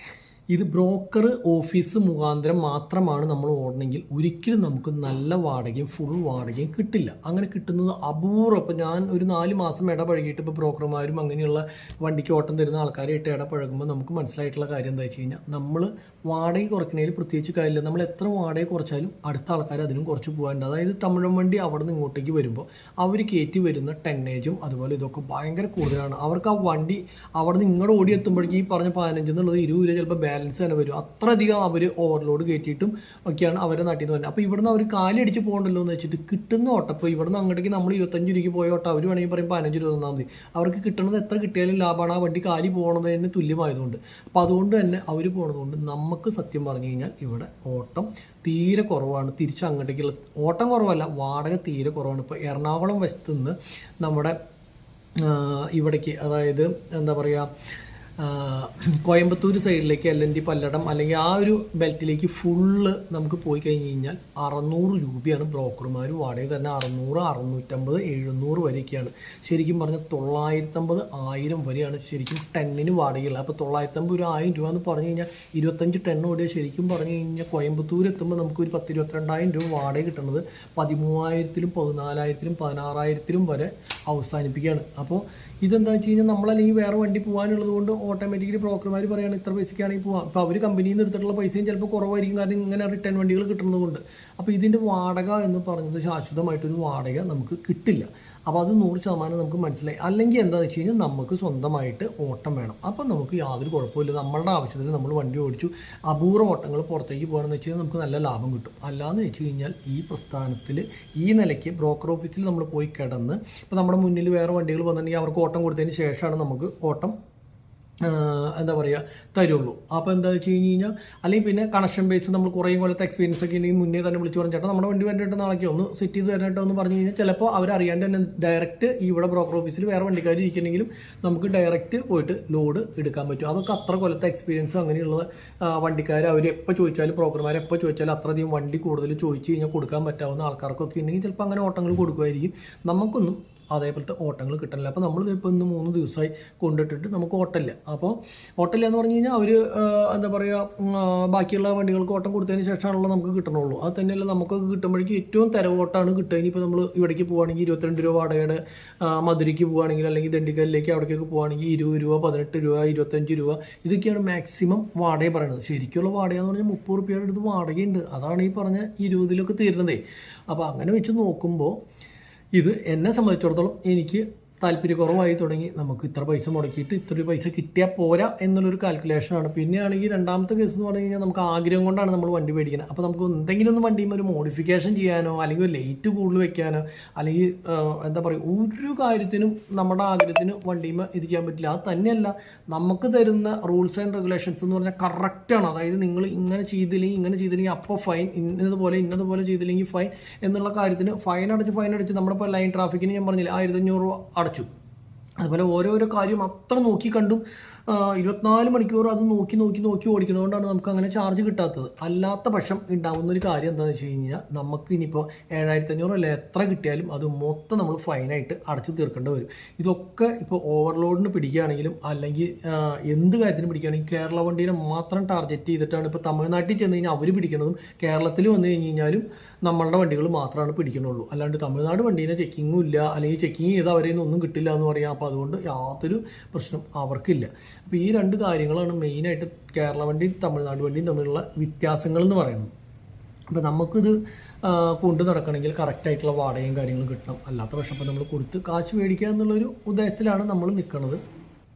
ഇത് ബ്രോക്കർ ഓഫീസ് മുഖാന്തരം മാത്രമാണ് നമ്മൾ ഓടണമെങ്കിൽ ഒരിക്കലും നമുക്ക് നല്ല വാടകയും ഫുൾ വാടകയും കിട്ടില്ല. അങ്ങനെ കിട്ടുന്നത് അപൂർവം. ഇപ്പോൾ ഞാൻ ഒരു 4 മാസം ഇടപഴകിയിട്ട് ഇപ്പോൾ ബ്രോക്കർമാരും അങ്ങനെയുള്ള വണ്ടിക്ക് ഓട്ടം തരുന്ന ആൾക്കാരായിട്ട് ഇടപഴകുമ്പോൾ നമുക്ക് മനസ്സിലായിട്ടുള്ള കാര്യം എന്താ വെച്ച് കഴിഞ്ഞാൽ നമ്മൾ വാടക കുറയ്ക്കണതിൽ പ്രത്യേകിച്ച് കാര്യമില്ല. നമ്മൾ എത്ര വാടക കുറച്ചാലും അടുത്ത ആൾക്കാർ അതിനും കുറച്ച് പോകാനുണ്ട്. അതായത് തമിഴൻ വണ്ടി അവിടെ നിന്ന് ഇങ്ങോട്ടേക്ക് വരുമ്പോൾ അവർ കയറ്റി വരുന്ന ടെന്നേജും അതുപോലെ ഇതൊക്കെ ഭയങ്കര കൂടുതലാണ്. അവർക്ക് ആ വണ്ടി അവിടെ നിന്ന് ഇങ്ങോട്ട് ഓടി എത്തുമ്പോഴേക്കും ഈ പറഞ്ഞ 15 എന്നുള്ളത് 20 രൂപ ചിലപ്പോൾ ബാലൻസ് തന്നെ വരും. അത്രയധികം അവർ ഓവർലോഡ് കയറ്റിയിട്ടും ഒക്കെയാണ് അവരെ നാട്ടിൽ നിന്ന് വരുന്നത്. അപ്പോൾ ഇവിടുന്ന് അവർ കാലടിച്ച് പോകണ്ടല്ലോ എന്ന് വെച്ചിട്ട് കിട്ടുന്ന ഓട്ടം, ഇപ്പോൾ ഇവിടുന്ന് അങ്ങോട്ടേക്ക് നമ്മൾ 25 രൂപയ്ക്ക് പോയ ഓട്ടം അവർ വേണമെങ്കിൽ പറയും 15 രൂപ തന്നാൽ മതി. അവർക്ക് കിട്ടുന്നത് എത്ര കിട്ടിയാലും ലാഭമാണ്. ആ വണ്ടി കാലി പോകണതിന് തുല്യമായതുകൊണ്ട്. അപ്പോൾ അതുകൊണ്ട് തന്നെ അവർ പോകണതുകൊണ്ട് നമുക്ക് സത്യം പറഞ്ഞു കഴിഞ്ഞാൽ ഇവിടെ ഓട്ടം തീരെ കുറവാണ്. തിരിച്ച് അങ്ങോട്ടേക്കുള്ള ഓട്ടം കുറവല്ല, വാടക തീരെ കുറവാണ്. ഇപ്പോൾ എറണാകുളം വശത്ത് നിന്ന് നമ്മുടെ ഇവിടേക്ക്, അതായത് എന്താ പറയുക, കോയമ്പത്തൂർ സൈഡിലേക്ക് LNT പല്ലടം അല്ലെങ്കിൽ ആ ഒരു ബെൽറ്റിലേക്ക് ഫുള്ള് നമുക്ക് പോയി കഴിഞ്ഞ് കഴിഞ്ഞാൽ 600 രൂപയാണ് ബ്രോക്കർമാർ വാടക തന്നെ. 600, 650, 700 വരെയൊക്കെയാണ്. ശരിക്കും പറഞ്ഞാൽ 950, 1000 വരെയാണ് ശരിക്കും ടെന്നിന് വാടകയുള്ളത്. അപ്പോൾ 950 ഒരു 1000 രൂപ എന്ന് പറഞ്ഞു കഴിഞ്ഞാൽ 25 ടെൻ ഓടിയാൽ ശരിക്കും പറഞ്ഞു കഴിഞ്ഞാൽ കോയമ്പത്തൂർ എത്തുമ്പോൾ നമുക്ക് ഒരു 10-22,000 രൂപ വാടക കിട്ടുന്നത് 13,000-ലും 14,000-ലും 16,000-ലും വരെ അവസാനിപ്പിക്കുകയാണ്. അപ്പോൾ ഇതെന്താ വെച്ച് കഴിഞ്ഞാൽ നമ്മളല്ലെങ്കിൽ വേറെ വണ്ടി പോകാനുള്ളത് കൊണ്ട് ഓട്ടോമാറ്റിക്കലി ബ്രോക്കർമാർ പറയുകയാണ് ഇത്ര പൈസയ്ക്കാണെങ്കിൽ പോകാം. അപ്പോൾ അവർ കമ്പനിയിൽ നിന്ന് എടുത്തിട്ടുള്ള പൈസയും ചിലപ്പോൾ കുറവായിരിക്കും, കാരണം ഇങ്ങനെ റിട്ടേൺ വണ്ടികൾ കിട്ടുന്നത് കൊണ്ട്. അപ്പോൾ ഇതിൻ്റെ വാടക എന്ന് പറയുന്നത് ശാശ്വതമായിട്ടൊരു വാടക നമുക്ക് കിട്ടില്ല. അപ്പോൾ അത് 100% നമുക്ക് മനസ്സിലായി. അല്ലെങ്കിൽ എന്താണെന്ന് വെച്ച് കഴിഞ്ഞാൽ നമുക്ക് സ്വന്തമായിട്ട് ഓട്ടം വേണം. അപ്പം നമുക്ക് യാതൊരു കുഴപ്പമില്ല. നമ്മളുടെ ആവശ്യത്തിന് നമ്മൾ വണ്ടി ഓടിച്ചു അപൂർവ ഓട്ടങ്ങൾ പുറത്തേക്ക് പോകണമെന്ന് വെച്ച് കഴിഞ്ഞാൽ നമുക്ക് നല്ല ലാഭം കിട്ടും. അല്ലാന്ന് വെച്ച് കഴിഞ്ഞാൽ ഈ പ്രസ്ഥാനത്തിൽ ഈ നിലയ്ക്ക് ബ്രോക്കർ ഓഫീസിൽ നമ്മൾ പോയി കിടന്ന് ഇപ്പോൾ നമ്മുടെ മുന്നിൽ വേറെ വണ്ടികൾ വന്നിട്ടുണ്ടെങ്കിൽ അവർക്ക് ഓട്ടം കൊടുത്തതിന് ശേഷമാണ് നമുക്ക് ഓട്ടം എന്താ പറയുക തരുള്ളൂ. അപ്പോൾ എന്താ വെച്ച് കഴിഞ്ഞ് കഴിഞ്ഞാൽ അല്ലെങ്കിൽ പിന്നെ കണക്ഷൻ ബേസ് നമ്മൾ കുറേ കൊല്ലത്തെ എക്സ്പീരിയൻസ് ഒക്കെ ഉണ്ടെങ്കിൽ മുന്നേ തന്നെ വിളിച്ച് പറഞ്ഞു ചേട്ടാ നമ്മുടെ വണ്ടി വേണ്ടിയിട്ട് നാളേക്ക് ഒന്ന് സെറ്റ് ചെയ്ത് തരട്ടോ എന്ന് പറഞ്ഞു കഴിഞ്ഞാൽ ചിലപ്പോൾ അവരറിയാണ്ട് തന്നെ ഡയറക്റ്റ് ഇവിടെ ബ്രോക്കർ ഓഫീസിൽ വേറെ വണ്ടിക്കാർ ഇരിക്കണമെങ്കിലും നമുക്ക് ഡയറക്റ്റ് പോയിട്ട് ലോഡ് എടുക്കാൻ പറ്റും. അതൊക്കെ അത്ര കൊല്ലത്തെ എക്സ്പീരിയൻസ് അങ്ങനെയുള്ള വണ്ടിക്കാർ അവർ എപ്പോൾ ചോദിച്ചാലും ബ്രോക്കർമാർ എപ്പോൾ ചോദിച്ചാലും അത്രയധികം വണ്ടി കൂടുതൽ ചോദിച്ചു കഴിഞ്ഞാൽ കൊടുക്കാൻ പറ്റാവുന്ന ആൾക്കാർക്കൊക്കെ ഉണ്ടെങ്കിൽ ചിലപ്പോൾ അങ്ങനെ ഓട്ടങ്ങൾ കൊടുക്കുമായിരിക്കും. നമുക്കൊന്നും അതേപോലത്തെ ഓട്ടങ്ങൾ കിട്ടണില്ല. അപ്പോൾ നമ്മൾ ഇപ്പോൾ ഇന്ന് 3 ദിവസമായി കൊണ്ടിട്ടിട്ട് നമുക്ക് ഓട്ടമില്ല. അപ്പോൾ ഓട്ടമില്ല എന്ന് പറഞ്ഞു കഴിഞ്ഞാൽ അവർ എന്താ പറയുക ബാക്കിയുള്ള വണ്ടികൾക്ക് ഓട്ടം കൊടുത്തതിന് ശേഷമാണല്ലോ നമുക്ക് കിട്ടണുള്ളൂ. അത് തന്നെയല്ല നമുക്കൊക്കെ കിട്ടുമ്പോഴേക്കും ഏറ്റവും തരവോട്ടാണ് കിട്ടുക. ഇനിയിപ്പോൾ നമ്മൾ ഇവിടേക്ക് പോവുകയാണെങ്കിൽ 22 രൂപ വാടകയുടെ മധുരയ്ക്ക് പോവുകയാണെങ്കിൽ അല്ലെങ്കിൽ ദണ്ഡിക്കലിലേക്ക് അവിടേക്കൊക്കെ പോവുകയാണെങ്കിൽ 20 രൂപ 18 രൂപ 25 രൂപ ഇതൊക്കെയാണ് മാക്സിമം വാടക പറയുന്നത്. ശരിക്കുള്ള വാടക എന്ന് പറഞ്ഞാൽ 30 രൂപയുടെ അടുത്ത് വാടകയുണ്ട്. അതാണ് ഈ പറഞ്ഞ 20 തീരുന്നതേ. അപ്പോൾ അങ്ങനെ വെച്ച് നോക്കുമ്പോൾ ഇത് എന്നെ സംബന്ധിച്ചിടത്തോളം എനിക്ക് താല്പര്യക്കുറവായി തുടങ്ങി. നമുക്ക് ഇത്ര പൈസ മുടക്കിയിട്ട് ഇത്ര പൈസ കിട്ടിയാൽ പോരാ എന്നുള്ളൊരു കാൽക്കുലേഷനാണ്. പിന്നെയാണെങ്കിൽ രണ്ടാമത്തെ കേസ് എന്ന് പറഞ്ഞു കഴിഞ്ഞാൽ നമുക്ക് ആഗ്രഹം കൊണ്ടാണ് നമ്മൾ വണ്ടി മേടിക്കുന്നത്. അപ്പോൾ നമുക്ക് എന്തെങ്കിലും ഒന്ന് വണ്ടിയും ഒരു മോഡിഫിക്കേഷൻ ചെയ്യാനോ അല്ലെങ്കിൽ ലൈറ്റ് കൂടുതൽ വെക്കാനോ അല്ലെങ്കിൽ എന്താ പറയുക ഒരു കാര്യത്തിനും നമ്മുടെ ആഗ്രഹത്തിന് വണ്ടിയുമ ഇത് ചെയ്യാൻ പറ്റില്ല. അത് തന്നെയല്ല നമുക്ക് തരുന്ന റൂൾസ് ആൻഡ് റെഗുലേഷൻസ് എന്ന് പറഞ്ഞാൽ കറക്റ്റാണ്. അതായത് നിങ്ങൾ ഇങ്ങനെ ചെയ്തില്ലെങ്കിൽ അപ്പോൾ ഫൈൻ, ഇന്നതുപോലെ ചെയ്തില്ലെങ്കിൽ ഫൈൻ എന്നുള്ള കാര്യത്തിന് ഫൈൻ അടിച്ച് നമ്മുടെ ഇപ്പോൾ ലൈൻ ട്രാഫിക്കിന് ഞാൻ പറഞ്ഞില്ല 1500 രൂപ അടച്ചു. അതുപോലെ ഓരോരോ കാര്യം അത്ര നോക്കി കണ്ടും 24 മണിക്കൂർ അത് നോക്കി ഓടിക്കുന്നതുകൊണ്ടാണ് നമുക്ക് അങ്ങനെ ചാർജ് കിട്ടാത്തത്. അല്ലാത്ത പക്ഷം ഉണ്ടാകുന്ന ഒരു കാര്യം എന്താണെന്ന് വെച്ച് കഴിഞ്ഞാൽ നമുക്ക് ഇനിയിപ്പോൾ 7500 അല്ല എത്ര കിട്ടിയാലും അത് മൊത്തം നമ്മൾ ഫൈനായിട്ട് അടച്ചു തീർക്കേണ്ടി വരും. ഇതൊക്കെ ഇപ്പോൾ ഓവർലോഡിന് പിടിക്കുകയാണെങ്കിലും അല്ലെങ്കിൽ എന്ത് കാര്യത്തിന് പിടിക്കുകയാണെങ്കിൽ കേരള വണ്ടീനെ മാത്രം ടാർഗറ്റ് ചെയ്തിട്ടാണ് ഇപ്പോൾ തമിഴ്നാട്ടിൽ ചെന്ന് കഴിഞ്ഞാൽ അവർ പിടിക്കുന്നതും കേരളത്തിൽ വന്നു കഴിഞ്ഞ് കഴിഞ്ഞാലും നമ്മളുടെ വണ്ടികൾ മാത്രമാണ് പിടിക്കണുള്ളൂ. അല്ലാണ്ട് തമിഴ്നാട് വണ്ടീനെ ചെക്കിങ്ങും ഇല്ല, അല്ലെങ്കിൽ ചെക്കിങ് ചെയ്ത് അവരെ ഒന്നും കിട്ടില്ല എന്ന് പറയാം. അപ്പോൾ അതുകൊണ്ട് യാതൊരു പ്രശ്നം അവർക്കില്ല. അപ്പോൾ ഈ രണ്ട് കാര്യങ്ങളാണ് മെയിനായിട്ട് കേരള വണ്ടിയും തമിഴ്നാട് വണ്ടിയും തമ്മിലുള്ള വ്യത്യാസങ്ങൾ എന്ന് പറയുന്നത്. അപ്പോൾ നമുക്കിത് കൊണ്ടു നടക്കണമെങ്കിൽ കറക്റ്റായിട്ടുള്ള വാടകയും കാര്യങ്ങളും കിട്ടണം. അല്ലാത്ത പക്ഷം അപ്പോൾ നമ്മൾ കൊടുത്ത് കാശ് മേടിക്കുക എന്നുള്ളൊരു ഉദ്ദേശത്തിലാണ് നമ്മൾ നിൽക്കുന്നത്.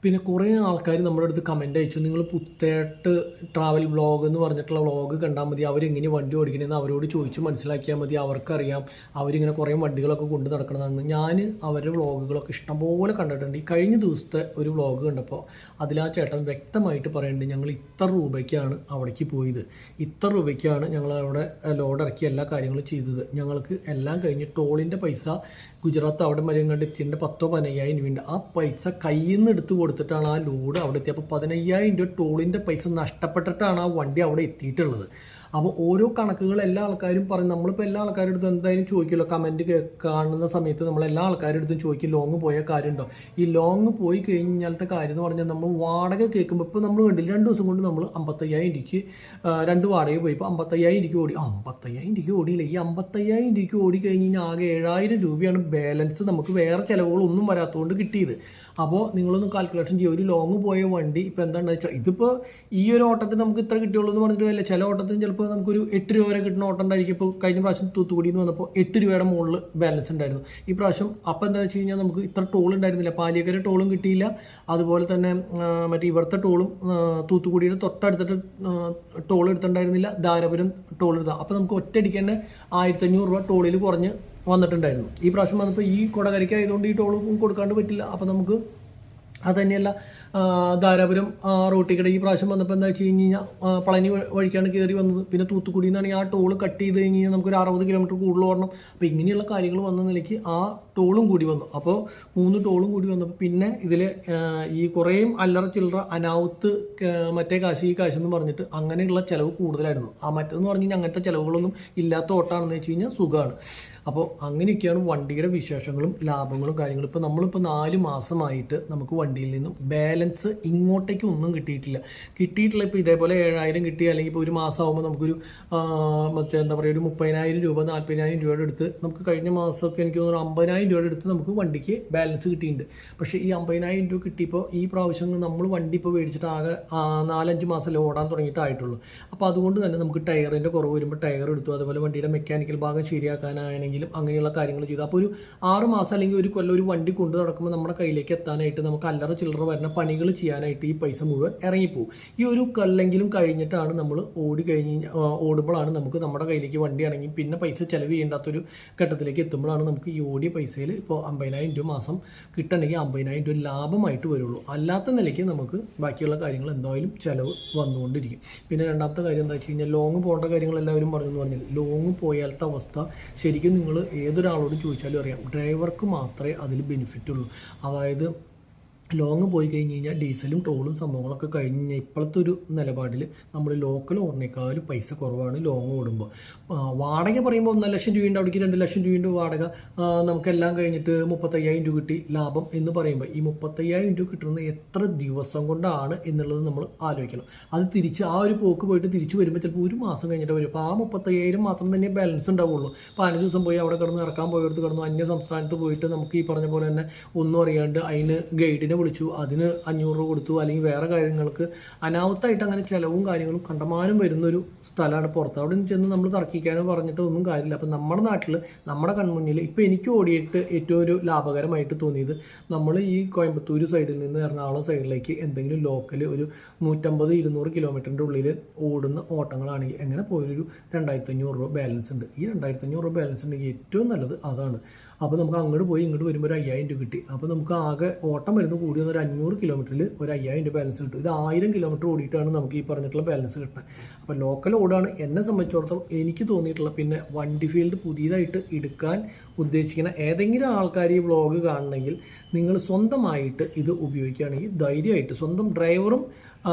പിന്നെ കുറേ ആൾക്കാർ നമ്മുടെ അടുത്ത് കമൻ്റ് അയച്ചു, നിങ്ങൾ പുത്തേട്ട് ട്രാവൽ വ്ളോഗ് എന്ന് പറഞ്ഞിട്ടുള്ള വ്ളോഗ് കണ്ടാൽ മതി, അവരെങ്ങനെ വണ്ടി ഓടിക്കണമെന്ന് അവരോട് ചോദിച്ച് മനസ്സിലാക്കിയാൽ മതി, അവർക്കറിയാം അവരിങ്ങനെ കുറേ വണ്ടികളൊക്കെ കൊണ്ട് നടക്കണമെന്ന്. ഞാൻ അവരുടെ വ്ളോഗുകളൊക്കെ ഇഷ്ടംപോലെ കണ്ടിട്ടുണ്ട്. ഈ കഴിഞ്ഞ ദിവസത്തെ ഒരു വ്ളോഗ് കണ്ടപ്പോൾ അതിൽ ആ ചേട്ടൻ വ്യക്തമായിട്ട് പറയുന്നുണ്ട്, ഞങ്ങൾ ഇത്ര രൂപയ്ക്കാണ് അവിടേക്ക് പോയത്, ഇത്ര രൂപയ്ക്കാണ് ഞങ്ങൾ അവിടെ ലോഡ് ഇറക്കി എല്ലാ കാര്യങ്ങളും ചെയ്തത്, ഞങ്ങൾക്ക് എല്ലാം കഴിഞ്ഞ് ടോളിൻ്റെ പൈസ ഗുജറാത്ത് അവിടെ വരെ കണ്ട് എത്തിയിട്ട് 10,000-15,000 രൂപയുണ്ട്. ആ പൈസ കയ്യിൽ നിന്ന് എടുത്ത് കൊടുത്തിട്ടാണ് ആ ലോഡ് അവിടെ എത്തിയത്. അപ്പോൾ 15,000 രൂപ ടോളിൻ്റെ പൈസ നഷ്ടപ്പെട്ടിട്ടാണ് ആ വണ്ടി അവിടെ എത്തിയിട്ടുള്ളത്. അപ്പോൾ ഓരോ കണക്കുകൾ എല്ലാ ആൾക്കാരും പറയും. നമ്മളിപ്പോൾ എല്ലാ ആൾക്കാരുടെ അടുത്തും എന്തായാലും ചോദിക്കുമല്ലോ, കമൻറ്റ് കാണുന്ന സമയത്ത് നമ്മൾ എല്ലാ ആൾക്കാരുടെ അടുത്തും ചോദിക്കും ലോങ് പോയ കാര്യമുണ്ടോ. ഈ ലോങ് പോയി കഴിഞ്ഞാലത്തെ കാര്യം എന്ന് പറഞ്ഞാൽ നമ്മൾ വാടക കേൾക്കുമ്പോൾ ഇപ്പോൾ നമ്മൾ കണ്ടില്ല 2 ദിവസം കൊണ്ട് നമ്മൾ 55,000 രൂപയ്ക്ക് 2 വാടക പോയി. ഇപ്പോൾ 55,000 രൂപയ്ക്ക് ഓടി. 55,000 രൂപയ്ക്ക് ഓടിയില്ല. ഈ 55,000 രൂപയ്ക്ക് ഓടി കഴിഞ്ഞ് കഴിഞ്ഞാൽ ആകെ 7,000 രൂപയാണ് ബാലൻസ് നമുക്ക് വേറെ ചിലവുകളൊന്നും വരാത്തതുകൊണ്ട് കിട്ടിയത്. അപ്പോൾ നിങ്ങളൊന്ന് കാൽക്കുലേഷൻ ചെയ്യുക. ഒരു ലോങ് പോയ വണ്ടി ഇപ്പോൾ എന്താണെന്ന് വെച്ചാൽ ഇതിപ്പോൾ ഈ ഒരു ഓട്ടത്തിന് നമുക്ക് ഇത്ര കിട്ടിയുള്ളൂ എന്ന് പറഞ്ഞിട്ട് അല്ല, ചില ഓട്ടത്തിന് ചിലപ്പോൾ നമുക്കൊരു 8 രൂപ വരെ കിട്ടുന്ന ഓട്ടം ഉണ്ടായിരിക്കും. ഇപ്പോൾ കഴിഞ്ഞ പ്രാവശ്യം തൂത്തുക്കുടിയിൽ നിന്ന് വന്നപ്പോൾ 8 രൂപയുടെ മുകളിൽ ബാലൻസ് ഉണ്ടായിരുന്നു. ഈ പ്രാവശ്യം അപ്പോൾ എന്താണെന്ന് വെച്ച് കഴിഞ്ഞാൽ നമുക്ക് ഇത്ര ടോൾ ഉണ്ടായിരുന്നില്ല. പാലിയക്കര ടോളും കിട്ടിയില്ല, അതുപോലെ തന്നെ മറ്റേ ഇവിടുത്തെ ടോളും തൂത്തുക്കുടിയുടെ തൊട്ടടുത്തിട്ട് ടോൾ എടുത്തിട്ടുണ്ടായിരുന്നില്ല, ധാരപുരം ടോൾ എടുത്താൽ. അപ്പോൾ നമുക്ക് ഒറ്റയടിക്ക് തന്നെ 1,500 രൂപ ടോളിൽ കുറഞ്ഞ് വന്നിട്ടുണ്ടായിരുന്നു. ഈ പ്രാവശ്യം വന്നപ്പോൾ ഈ കൊടകരയ്ക്ക് ആയതുകൊണ്ട് ഈ ടോൾ കൊടുക്കാണ്ട് പറ്റില്ല. അപ്പോൾ നമുക്ക് അത് തന്നെയല്ല ധാരാപുരം റോട്ടിക്കടെ ഈ പ്രാവശ്യം വന്നപ്പോൾ എന്താ വെച്ച് കഴിഞ്ഞ് കഴിഞ്ഞാൽ പളനി വഴിക്കാണ് കയറി വന്നത്. പിന്നെ തൂത്തുക്കുടിയിൽ നിന്നാണെങ്കിൽ ആ ടോൾ കട്ട് ചെയ്ത് കഴിഞ്ഞ് കഴിഞ്ഞാൽ നമുക്കൊരു 60 കിലോമീറ്റർ കൂടുതൽ ഓടണം. അപ്പോൾ ഇങ്ങനെയുള്ള കാര്യങ്ങൾ വന്ന നിലയ്ക്ക് ആ ടോളും കൂടി വന്നു. അപ്പോൾ 3 ടോളും കൂടി വന്നപ്പോൾ പിന്നെ ഇതിൽ ഈ കുറേയും അല്ലറ ചില്ലറ അനാവത്ത് മറ്റേ കാശ് ഈ കാശെന്ന് പറഞ്ഞിട്ട് അങ്ങനെയുള്ള ചിലവ് കൂടുതലായിരുന്നു. ആ മറ്റേന്ന് പറഞ്ഞു കഴിഞ്ഞാൽ അങ്ങനത്തെ ചിലവുകളൊന്നും ഇല്ലാത്ത ഓട്ടാണെന്ന് വെച്ച് കഴിഞ്ഞാൽ സുഖമാണ്. അപ്പോൾ അങ്ങനെയൊക്കെയാണ് വണ്ടിയുടെ വിശേഷങ്ങളും ലാഭങ്ങളും കാര്യങ്ങളും. ഇപ്പോൾ നമ്മളിപ്പോൾ 4 മാസമായിട്ട് നമുക്ക് വണ്ടിയിൽ നിന്നും ബാലൻസ് ഇങ്ങോട്ടേക്ക് ഒന്നും കിട്ടിയിട്ടില്ല. ഇപ്പോൾ ഇതേപോലെ 7,000 കിട്ടി, അല്ലെങ്കിൽ ഇപ്പോൾ ഒരു മാസമാകുമ്പോൾ നമുക്കൊരു മറ്റേ എന്താ പറയുക ഒരു 30,000 രൂപ 40,000 രൂപയുടെ അടുത്ത് നമുക്ക് കഴിഞ്ഞ മാസമൊക്കെ എനിക്ക് തോന്നുന്നു 50,000 രൂപയുടെ അടുത്ത് നമുക്ക് വണ്ടിക്ക് ബാലൻസ് കിട്ടിയിട്ടുണ്ട്. പക്ഷേ ഈ 50,000 രൂപ കിട്ടിയപ്പോൾ ഈ പ്രാവശ്യം നമ്മൾ വണ്ടി ഇപ്പോൾ മേടിച്ചിട്ട് ആകെ 4-5 മാസമല്ലേ ഓടാൻ തുടങ്ങിയിട്ടായിട്ടുള്ളൂ. അപ്പോൾ അതുകൊണ്ട് തന്നെ നമുക്ക് ടയറിൻ്റെ കുറവ് വരുമ്പോൾ ടയർ എടുത്തു, അതുപോലെ വണ്ടിയുടെ മെക്കാനിക്കൽ ഭാഗം ശരിയാക്കാനാണെങ്കിൽ അങ്ങനെയുള്ള കാര്യങ്ങൾ ചെയ്തു. അപ്പോൾ ഒരു 6 മാസം അല്ലെങ്കിൽ ഒരു കൊല്ലം ഒരു വണ്ടി കൊണ്ടു നടക്കുമ്പോൾ നമ്മുടെ കയ്യിലേക്ക് എത്താനായിട്ട് നമുക്ക് അല്ലറ ചില്ലറ വരുന്ന പണികൾ ചെയ്യാനായിട്ട് ഈ പൈസ മുഴുവൻ ഇറങ്ങിപ്പോവും. ഈ ഒരു കൊല്ലെങ്കിലും കഴിഞ്ഞിട്ടാണ് നമ്മൾ ഓടുമ്പോഴാണ് നമുക്ക് നമ്മുടെ കയ്യിലേക്ക് വണ്ടി ആണെങ്കിൽ പിന്നെ പൈസ ചിലവ് ചെയ്യേണ്ടാത്തൊരു ഘട്ടത്തിലേക്ക് എത്തുമ്പോഴാണ് നമുക്ക് ഈ ഓടിയ പൈസയിൽ ഇപ്പോൾ 50,000 രൂപ മാസം കിട്ടണമെങ്കിൽ 50,000 രൂപ ലാഭമായിട്ട് വരുള്ളൂ. അല്ലാത്ത നിലയ്ക്ക് നമുക്ക് ബാക്കിയുള്ള കാര്യങ്ങൾ എന്തായാലും ചിലവ് വന്നുകൊണ്ടിരിക്കും. പിന്നെ രണ്ടാമത്തെ കാര്യം എന്താ വെച്ച് കഴിഞ്ഞാൽ ലോങ് പോകേണ്ട കാര്യങ്ങൾ എല്ലാവരും പറഞ്ഞെന്ന് പറഞ്ഞാൽ ലോങ് പോയാലത്തെ അവസ്ഥ ശരിക്കും ഏതൊരാളോടും ചോദിച്ചാലും അറിയാം, ഡ്രൈവർക്ക് മാത്രമേ അതിൽ ബെനിഫിറ്റ് ഉള്ളൂ. അതായത് ലോങ് പോയി കഴിഞ്ഞ് കഴിഞ്ഞാൽ ഡീസലും ടോളും സംഭവങ്ങളൊക്കെ കഴിഞ്ഞ് കഴിഞ്ഞാൽ ഇപ്പോഴത്തെ ഒരു നിലപാടിൽ നമ്മൾ ലോക്കൽ ഓടിനേക്കാളും പൈസ കുറവാണ് ലോങ് ഓടുമ്പോൾ. വാടക പറയുമ്പോൾ 1 ലക്ഷം രൂപയുണ്ട്, അവിടേക്ക് 2 ലക്ഷം രൂപയുണ്ട് വാടക. നമുക്കെല്ലാം കഴിഞ്ഞിട്ട് 35,000 രൂപ കിട്ടി ലാഭം എന്ന് പറയുമ്പോൾ ഈ 35,000 രൂപ കിട്ടുന്നത് എത്ര ദിവസം കൊണ്ടാണ് എന്നുള്ളത് നമ്മൾ ആലോചിക്കണം. അത് തിരിച്ച് ആ ഒരു പോക്ക് പോയിട്ട് തിരിച്ച് വരുമ്പോൾ ചിലപ്പോൾ ഒരു മാസം കഴിഞ്ഞിട്ട് വരും. അപ്പോൾ ആ 35,000 മാത്രം തന്നെ ബാലൻസ് ഉണ്ടാവുള്ളൂ. 15 ദിവസം പോയി അവിടെ കിടന്ന് ഇറക്കാൻ പോയെടുത്ത് കിടന്നു, അന്യ സംസ്ഥാനത്ത് പോയിട്ട് നമുക്ക് ഈ പറഞ്ഞ പോലെ തന്നെ ഒന്നും അറിയാണ്ട് അതിന് ഗൈഡിനെ വിളിച്ചു, അതിന് 500 രൂപ കൊടുത്തു, അല്ലെങ്കിൽ വേറെ കാര്യങ്ങൾക്ക് അനാവത്തായിട്ട് അങ്ങനെ ചിലവും കാര്യങ്ങളും കണ്ടമാനം വരുന്നൊരു സ്ഥലമാണ് പുറത്ത്. അവിടെ ചെന്ന് നമ്മൾ തർക്കിക്കാനോ പറഞ്ഞിട്ട് ഒന്നും കാര്യമില്ല. അപ്പം നമ്മുടെ നാട്ടിൽ നമ്മുടെ കൺമുന്നിൽ ഇപ്പോൾ എനിക്ക് ഓടിയിട്ട് ഏറ്റവും ഒരു ലാഭകരമായിട്ട് തോന്നിയത് നമ്മൾ ഈ കോയമ്പത്തൂർ സൈഡിൽ നിന്ന് എറണാകുളം സൈഡിലേക്ക് എന്തെങ്കിലും ലോക്കൽ ഒരു 150-200 കിലോമീറ്ററിൻ്റെ ഉള്ളിൽ ഓടുന്ന ഓട്ടങ്ങളാണെങ്കിൽ എങ്ങനെ പോയൊരു 2,500 രൂപ ബാലൻസ് ഉണ്ട്. ഈ 2,500 രൂപ ബാലൻസ് ഉണ്ടെങ്കിൽ ഏറ്റവും നല്ലത് അതാണ്. അപ്പോൾ നമുക്ക് അങ്ങോട്ട് പോയി ഇങ്ങോട്ട് വരുമ്പോൾ ഒരു 5,000 രൂപ കിട്ടി. അപ്പോൾ നമുക്ക് ആകെ ഓട്ടം വരുന്ന കൂടി വന്ന ഒരു 500 കിലോമീറ്ററിൽ ഒരു 5,000 രൂപ ബാലൻസ് കിട്ടും. ഇത് 1000 കിലോമീറ്റർ ഓടിയിട്ടാണ് നമുക്ക് ഈ പറഞ്ഞിട്ടുള്ള ബാലൻസ് കിട്ടുന്നത്. അപ്പോൾ ലോക്കൽ ഓടാണ് എന്നെ സംബന്ധിച്ചിടത്തോളം എനിക്ക് തോന്നിയിട്ടുള്ള. പിന്നെ വണ്ടി ഫീൽഡ് പുതിയതായിട്ട് എടുക്കാൻ ഉദ്ദേശിക്കുന്ന ഏതെങ്കിലും ആൾക്കാർ ഈ വ്ളോഗ് കാണണമെങ്കിൽ നിങ്ങൾ സ്വന്തമായിട്ട് ഇത് ഉപയോഗിക്കുകയാണെങ്കിൽ ധൈര്യമായിട്ട് സ്വന്തം ഡ്രൈവറും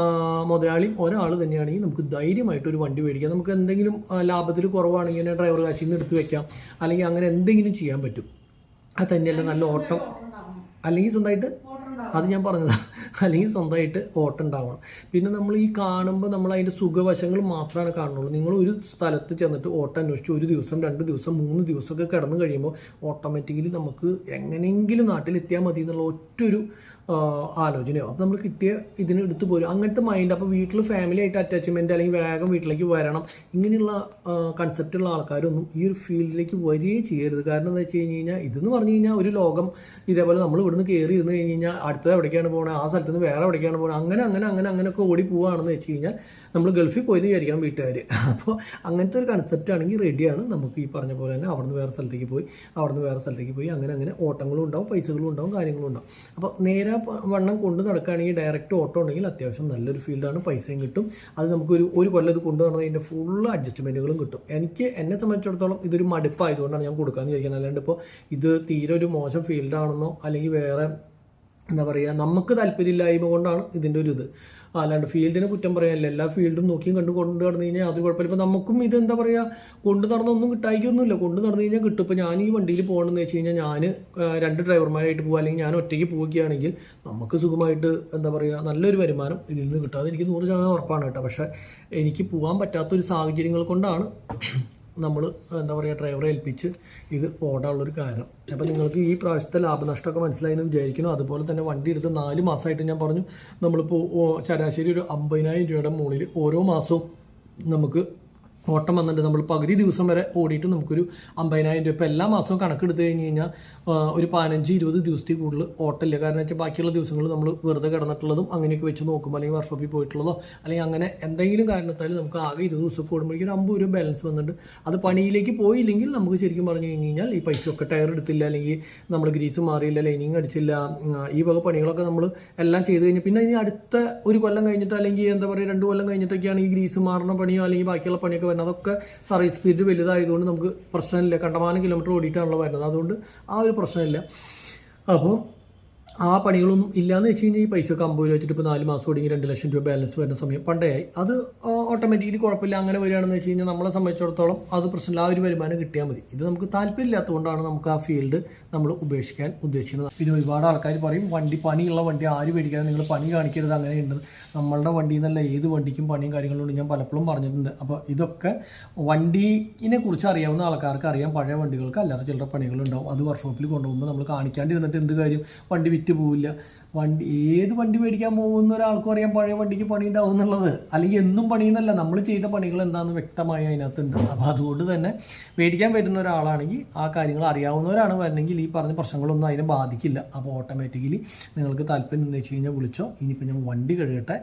മുതലാളിയും ഒരാൾ തന്നെയാണെങ്കിൽ നമുക്ക് ധൈര്യമായിട്ട് ഒരു വണ്ടി മേടിക്കാം. നമുക്ക് എന്തെങ്കിലും ലാഭത്തിൽ കുറവാണെങ്കിൽ ഡ്രൈവർ കാശിൽ നിന്ന് എടുത്ത് വെക്കാം, അല്ലെങ്കിൽ അങ്ങനെ എന്തെങ്കിലും ചെയ്യാൻ പറ്റും. അത് തന്നെയല്ല നല്ല ഓട്ടം, അല്ലെങ്കിൽ സ്വന്തമായിട്ട് അത് ഞാൻ പറഞ്ഞതാണ്, അല്ലെങ്കിൽ സ്വന്തമായിട്ട് ഓട്ടം ഉണ്ടാവണം. പിന്നെ നമ്മൾ ഈ കാണുമ്പോൾ നമ്മൾ അതിൻ്റെ സുഖവശങ്ങൾ മാത്രമാണ് കാണുന്നുള്ളൂ. നിങ്ങൾ ഒരു സ്ഥലത്ത് ചെന്നിട്ട് ഓട്ടം അന്വേഷിച്ച് 1 ദിവസം 2 ദിവസം 3 ദിവസമൊക്കെ കിടന്നു കഴിയുമ്പോൾ ഓട്ടോമാറ്റിക്കലി നമുക്ക് എങ്ങനെയെങ്കിലും നാട്ടിലെത്തിയാൽ മതി എന്നുള്ള ഒറ്റൊരു ആലോചനയോ അപ്പോൾ നമ്മൾ കിട്ടിയ ഇതിന് എടുത്തു പോരും അങ്ങനത്തെ മൈൻഡ്. അപ്പോൾ വീട്ടിൽ ഫാമിലി ആയിട്ട് അറ്റാച്ച്മെൻറ്റ് അല്ലെങ്കിൽ വേഗം വീട്ടിലേക്ക് വരണം ഇങ്ങനെയുള്ള കൺസെപ്റ്റുള്ള ആൾക്കാരൊന്നും ഈ ഒരു ഫീൽഡിലേക്ക് വരികയേ ചെയ്യരുത്. കാരണം എന്താ വെച്ച് കഴിഞ്ഞ് കഴിഞ്ഞാൽ ഇതെന്ന് പറഞ്ഞു കഴിഞ്ഞാൽ ഒരു ലോകം ഇതേപോലെ നമ്മൾ ഇവിടുന്ന് കയറി ഇരുന്ന് കഴിഞ്ഞ് കഴിഞ്ഞാൽ അടുത്തത് എവിടേക്കാണ് പോകുന്നത്, ആ സ്ഥലത്ത് നിന്ന് വേറെ എവിടേക്കാണ് പോകുന്നത്, അങ്ങനെയൊക്കെ ഓടി പോവുകയാണെന്ന് വെച്ച് കഴിഞ്ഞാൽ നമ്മൾ ഗൾഫിൽ പോയെന്ന് വിചാരിക്കണം വീട്ടുകാർ. അപ്പോൾ അങ്ങനത്തെ ഒരു കൺസെപ്റ്റ് ആണെങ്കിൽ റെഡിയാണ്. നമുക്ക് ഈ പറഞ്ഞ പോലെ തന്നെ അവിടുന്ന് വേറെ സ്ഥലത്തേക്ക് പോയി അങ്ങനെ ഓട്ടങ്ങളും ഉണ്ടാവും, പൈസകളും ഉണ്ടാവും, കാര്യങ്ങളും ഉണ്ടാവും. അപ്പോൾ നേരെ വണ്ണം കൊണ്ട് നടക്കുകയാണെങ്കിൽ ഡയറക്റ്റ് ഓട്ടോ ഉണ്ടെങ്കിൽ അത്യാവശ്യം നല്ലൊരു ഫീൽഡാണ്, പൈസയും കിട്ടും. അത് നമുക്കൊരു കൊല്ലം ഇത് കൊണ്ടു നടന്ന് അതിൻ്റെ ഫുള്ള് അഡ്ജസ്റ്റ്മെൻറ്റുകളും കിട്ടും. എന്നെ സംബന്ധിച്ചിടത്തോളം ഇതൊരു മടുപ്പായതുകൊണ്ടാണ് ഞാൻ കൊടുക്കാമെന്ന് വിചാരിക്കുന്നത്. അല്ലാണ്ട് ഇപ്പോൾ ഇത് തീരെ ഒരു മോശം ഫീൽഡാണെന്നോ അല്ലെങ്കിൽ വേറെ എന്താ പറയുക നമുക്ക് താല്പര്യമില്ലായ്മ കൊണ്ടാണ് ഇതിൻ്റെ ഒരു ഇത്. അല്ലാണ്ട് ഫീൽഡിനെ കുറ്റം പറയാനില്ല. എല്ലാ ഫീൽഡും നോക്കിയും കൊണ്ട് നടന്നു കഴിഞ്ഞാൽ അത് കുഴപ്പമില്ല. ഇപ്പോൾ നമുക്കും ഇത് എന്താ പറയുക കൊണ്ട് നടന്നൊന്നും കിട്ടായിക്കൊന്നുമില്ല. കൊണ്ട് നടന്നു കഴിഞ്ഞാൽ കിട്ടും. ഇപ്പോൾ ഞാൻ ഈ വണ്ടിയിൽ പോകണമെന്ന് വെച്ച് കഴിഞ്ഞാൽ ഞാൻ 2 ഡ്രൈവർമാരായിട്ട് പോകുക അല്ലെങ്കിൽ ഞാൻ ഒറ്റയ്ക്ക് പോവുകയാണെങ്കിൽ നമുക്ക് സുഖമായിട്ട് എന്താ പറയുക നല്ലൊരു വരുമാനം ഇതിൽ നിന്ന് കിട്ടും. അതെനിക്ക് 100% ഉറപ്പാണ് കേട്ടോ. പക്ഷേ എനിക്ക് പോകാൻ പറ്റാത്തൊരു സാഹചര്യങ്ങൾ കൊണ്ടാണ് നമ്മൾ എന്താ പറയുക ഡ്രൈവറെ ഏൽപ്പിച്ച് ഇത് ഓടാനുള്ളൊരു കാരണം. അപ്പോൾ നിങ്ങൾക്ക് ഈ പ്രാവശ്യത്തെ ലാഭനഷ്ടമൊക്കെ മനസ്സിലായെന്ന് വിചാരിക്കുന്നു. അതുപോലെ തന്നെ വണ്ടി എടുത്ത് 4 മാസമായിട്ട് ഞാൻ പറഞ്ഞു നമ്മളിപ്പോൾ ശരാശരി ഒരു 50,000 രൂപയുടെ മുകളിൽ ഓരോ മാസവും നമുക്ക് ഓട്ടം വന്നിട്ട് നമ്മൾ പകുതി ദിവസം വരെ ഓടിയിട്ട് നമുക്കൊരു 50,000 രൂപ. ഇപ്പോൾ എല്ലാ മാസവും കണക്കെടുത്ത് കഴിഞ്ഞ് കഴിഞ്ഞാൽ ഒരു 15-20 ദിവസത്തിൽ കൂടുതൽ ഓട്ടമില്ല. കാരണം വെച്ചാൽ ബാക്കിയുള്ള ദിവസങ്ങൾ നമ്മൾ വെറുതെ കിടന്നിട്ടുള്ളതും അങ്ങനെയൊക്കെ വെച്ച് നോക്കുമ്പോൾ അല്ലെങ്കിൽ വർക്ക്ഷോപ്പിൽ പോയിട്ടുള്ളതോ അല്ലെങ്കിൽ അങ്ങനെ എന്തെങ്കിലും കാരണത്താൽ നമുക്ക് ആകെ 20 ദിവസം കൂടുമ്പോഴേക്കും ഒരു 50 രൂപ ബാലൻസ് വന്നിട്ട് അത് പണിയിലേക്ക് പോയില്ലെങ്കിൽ നമുക്ക് ശരിക്കും പറഞ്ഞു കഴിഞ്ഞ് കഴിഞ്ഞാൽ ഈ പൈസയൊക്കെ ടയർ എടുത്തില്ല, അല്ലെങ്കിൽ നമ്മൾ ഗ്രീസ് മാറിയില്ല, ലൈനിങ് അടിച്ചില്ല, ഈ വക പണികളൊക്കെ നമ്മൾ എല്ലാം ചെയ്ത് കഴിഞ്ഞാൽ പിന്നെ ഇനി അടുത്ത ഒരു കൊല്ലം കഴിഞ്ഞിട്ട് അല്ലെങ്കിൽ എന്താ പറയുക 2 കൊല്ലം കഴിഞ്ഞിട്ടൊക്കെയാണ് ഈ ഗ്രീസ് മാറുന്ന പണിയോ അല്ലെങ്കിൽ ബാക്കിയുള്ള പണിയൊക്കെ വരുന്നത്. അതൊക്കെ സർവീസ് സ്പീഡ് വലുതായതുകൊണ്ട് നമുക്ക് പ്രശ്നമില്ല. കണ്ടമാനം കിലോമീറ്റർ ഓടിയിട്ടാണല്ലോ വരുന്നത്, അതുകൊണ്ട് ആ ഒരു പ്രശ്നമില്ല. അപ്പോൾ ആ പണികളൊന്നും ഇല്ലയെന്ന് വെച്ച് കഴിഞ്ഞാൽ ഈ പൈസയൊക്കെ 50 രൂപ വെച്ചിട്ട് ഇപ്പോൾ 4 മാസം ഓടിങ്ങി 2 ലക്ഷം രൂപ ബാലൻസ് വരുന്ന സമയം പണ്ടേയായി. അത് ഓട്ടോമാറ്റിക്കലി കുഴപ്പമില്ല. അങ്ങനെ വരികയാണെന്ന് വെച്ച് കഴിഞ്ഞാൽ നമ്മളെ സംബന്ധിച്ചിടത്തോളം അത് പ്രശ്നമില്ല, ആ ഒരു വരുമാനം കിട്ടിയാൽ മതി. ഇത് നമുക്ക് താല്പര്യമില്ലാത്തതുകൊണ്ടാണ് നമുക്ക് ആ ഫീൽഡ് നമ്മൾ ഉപേക്ഷിക്കാൻ ഉദ്ദേശിക്കുന്നത്. പിന്നെ ഒരുപാട് ആൾക്കാർ പറയും പണിയുള്ള വണ്ടി ആര് മേടിക്കാതെ നിങ്ങൾ പണി കാണിക്കരുത്, അങ്ങനെയുണ്ട്. നമ്മളുടെ വണ്ടി എന്നല്ല ഏത് വണ്ടിക്കും പണിയും കാര്യങ്ങളുണ്ട്, ഞാൻ പലപ്പോഴും പറഞ്ഞിട്ടുണ്ട്. അപ്പോൾ ഇതൊക്കെ വണ്ടീനെ കുറിച്ച് അറിയാവുന്ന ആൾക്കാർക്ക് അറിയാം. പഴയ വണ്ടികൾക്ക് അല്ലാതെ ചില്ലറ പണികളുണ്ടാവും. അത് വർക്ക്ഷോപ്പിൽ കൊണ്ടുപോകുമ്പോൾ നമ്മൾ കാണിക്കാണ്ടിരുന്നിട്ട് എന്ത് കാര്യം, വണ്ടി വിറ്റ് പോവില്ല. ഏത് വണ്ടി മേടിക്കാൻ പോകുന്ന ഒരാൾക്കും അറിയാം പഴയ വണ്ടിക്ക് പണി ഉണ്ടാവും എന്നുള്ളത്. അല്ലെങ്കിൽ എന്നും പണിയെന്നല്ല, നമ്മൾ ചെയ്ത പണികൾ എന്താണെന്ന് വ്യക്തമായി അതിനകത്തുണ്ട്. അപ്പോൾ അതുകൊണ്ട് തന്നെ മേടിക്കാൻ വരുന്ന ഒരാളാണെങ്കിൽ ആ കാര്യങ്ങൾ അറിയാവുന്നവരാണ് വരണമെങ്കിൽ ഈ പറഞ്ഞ പ്രശ്നങ്ങളൊന്നും അതിനെ ബാധിക്കില്ല. അപ്പോൾ ഓട്ടോമാറ്റിക്കലി നിങ്ങൾക്ക് താല്പര്യം എന്ന് വെച്ച് കഴിഞ്ഞാൽ വിളിച്ചോ. ഇനിയിപ്പോൾ ഞാൻ വണ്ടി കഴുകട്ടെ,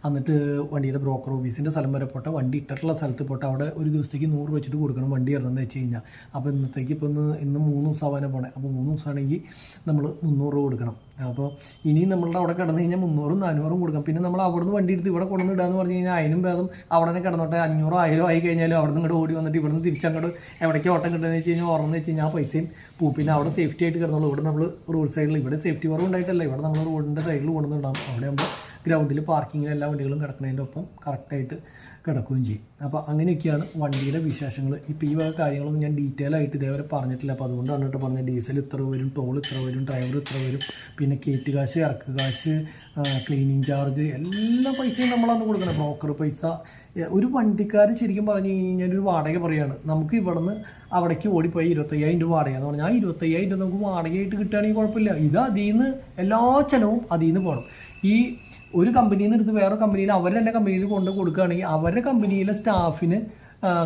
എന്നിട്ട് വണ്ടിയുടെ ബ്രോക്കർ ഓഫീസിൻ്റെ സ്ഥലം വരെ പോട്ടെ, വണ്ടി ഇട്ടിട്ടുള്ള സ്ഥലത്ത് പോട്ടെ, അവിടെ ഒരു ദിവസത്തേക്ക് 100 വെച്ചിട്ട് കൊടുക്കണം വണ്ടി ഇറങ്ങുന്നത് വെച്ച് കഴിഞ്ഞാൽ. അപ്പോൾ ഇന്നത്തേക്ക് ഇപ്പോൾ ഇന്ന് 3 ദിവസം ആവാനും പോണേ. അപ്പോൾ 3 ദിവസമാണെങ്കിൽ നമ്മൾ 300 രൂപ കൊടുക്കണം. അപ്പോൾ ഇനിയും നമ്മളുടെ അവിടെ കിടന്നു കഴിഞ്ഞാൽ 300-400 കൊടുക്കാം. പിന്നെ നമ്മൾ അവിടെ നിന്ന് വണ്ടി എടുത്ത് ഇവിടെ കൊണ്ടുവന്ന് ഇടാന്ന് പറഞ്ഞു കഴിഞ്ഞാൽ അതിനും ഭേദം അവിടെ തന്നെ കിടന്നോട്ടെ. 500-1000 ആയി കഴിഞ്ഞാലും അവിടെ നിന്ന് ഇങ്ങോട്ട് ഓടി വന്നിട്ട് ഇവിടെ നിന്ന് തിരിച്ചങ്ങോട്ട് എവിടേക്ക് ഓട്ടം കിട്ടുന്നതെന്ന് വെച്ച് കഴിഞ്ഞാൽ ഓർമ്മ വെച്ച് കഴിഞ്ഞാൽ ആ പൈസയും പോവും. പിന്നെ അവിടെ സേഫ്റ്റി ആയിട്ട് കിടന്നുള്ളൂ. ഇവിടെ നമ്മൾ റോഡ് സൈഡിൽ ഇവിടെ സേഫ്റ്റി കുറവുണ്ടായിട്ടല്ല, ഇവിടെ നമ്മൾ റോഡിൻ്റെ സൈഡിൽ കൊണ്ടുവന്നിടാം. അവിടെ ആകുമ്പോൾ ഗ്രൗണ്ടിൽ പാർക്കിങ്ങിൽ എല്ലാ വണ്ടികളും കിടക്കുന്നതിൻ്റെ ഒപ്പം കറക്റ്റായിട്ട് കിടക്കുകയും ചെയ്യും. അപ്പോൾ അങ്ങനെയൊക്കെയാണ് വണ്ടിയുടെ വിശേഷങ്ങൾ. ഇപ്പോൾ ഈ വക കാര്യങ്ങളൊന്നും ഞാൻ ഡീറ്റെയിൽ ആയിട്ട് ഇതേവരെ പറഞ്ഞിട്ടില്ല. അപ്പോൾ അതുകൊണ്ടാണ് കേട്ടോ പറഞ്ഞത്. ഡീസൽ ഇത്ര വരും, ടോൾ ഇത്ര വരും, ഡ്രൈവർ ഇത്ര വരും, പിന്നെ കയറ്റ് കാശ്, ഇറക്ക് കാശ്, ക്ലീനിങ് ചാർജ്, എല്ലാ പൈസയും നമ്മളന്ന് കൊടുക്കണം. ബ്രോക്കർ പൈസ. ഒരു വണ്ടിക്കാരൻ ശരിക്കും പറഞ്ഞു കഴിഞ്ഞാൽ ഒരു വാടക പറയുകയാണ്. നമുക്ക് ഇവിടെ നിന്ന് അവിടേക്ക് ഓടിപ്പോയി 25,000 രൂപ വാടക എന്ന് പറഞ്ഞാൽ 25,000 രൂപ നമുക്ക് വാടകയായിട്ട് കിട്ടുകയാണെങ്കിൽ കുഴപ്പമില്ല. ഇത് അതിൽ നിന്ന് എല്ലാ ചിലവും അതിൽ നിന്ന് പോകണം. ഈ ഒരു കമ്പനിയിൽ നിന്ന് എടുത്ത് വേറെ കമ്പനിയിൽ അവർ തന്നെ കമ്പനിയിൽ കൊണ്ട് കൊടുക്കുകയാണെങ്കിൽ അവരുടെ കമ്പനിയിലെ സ്റ്റാഫിന്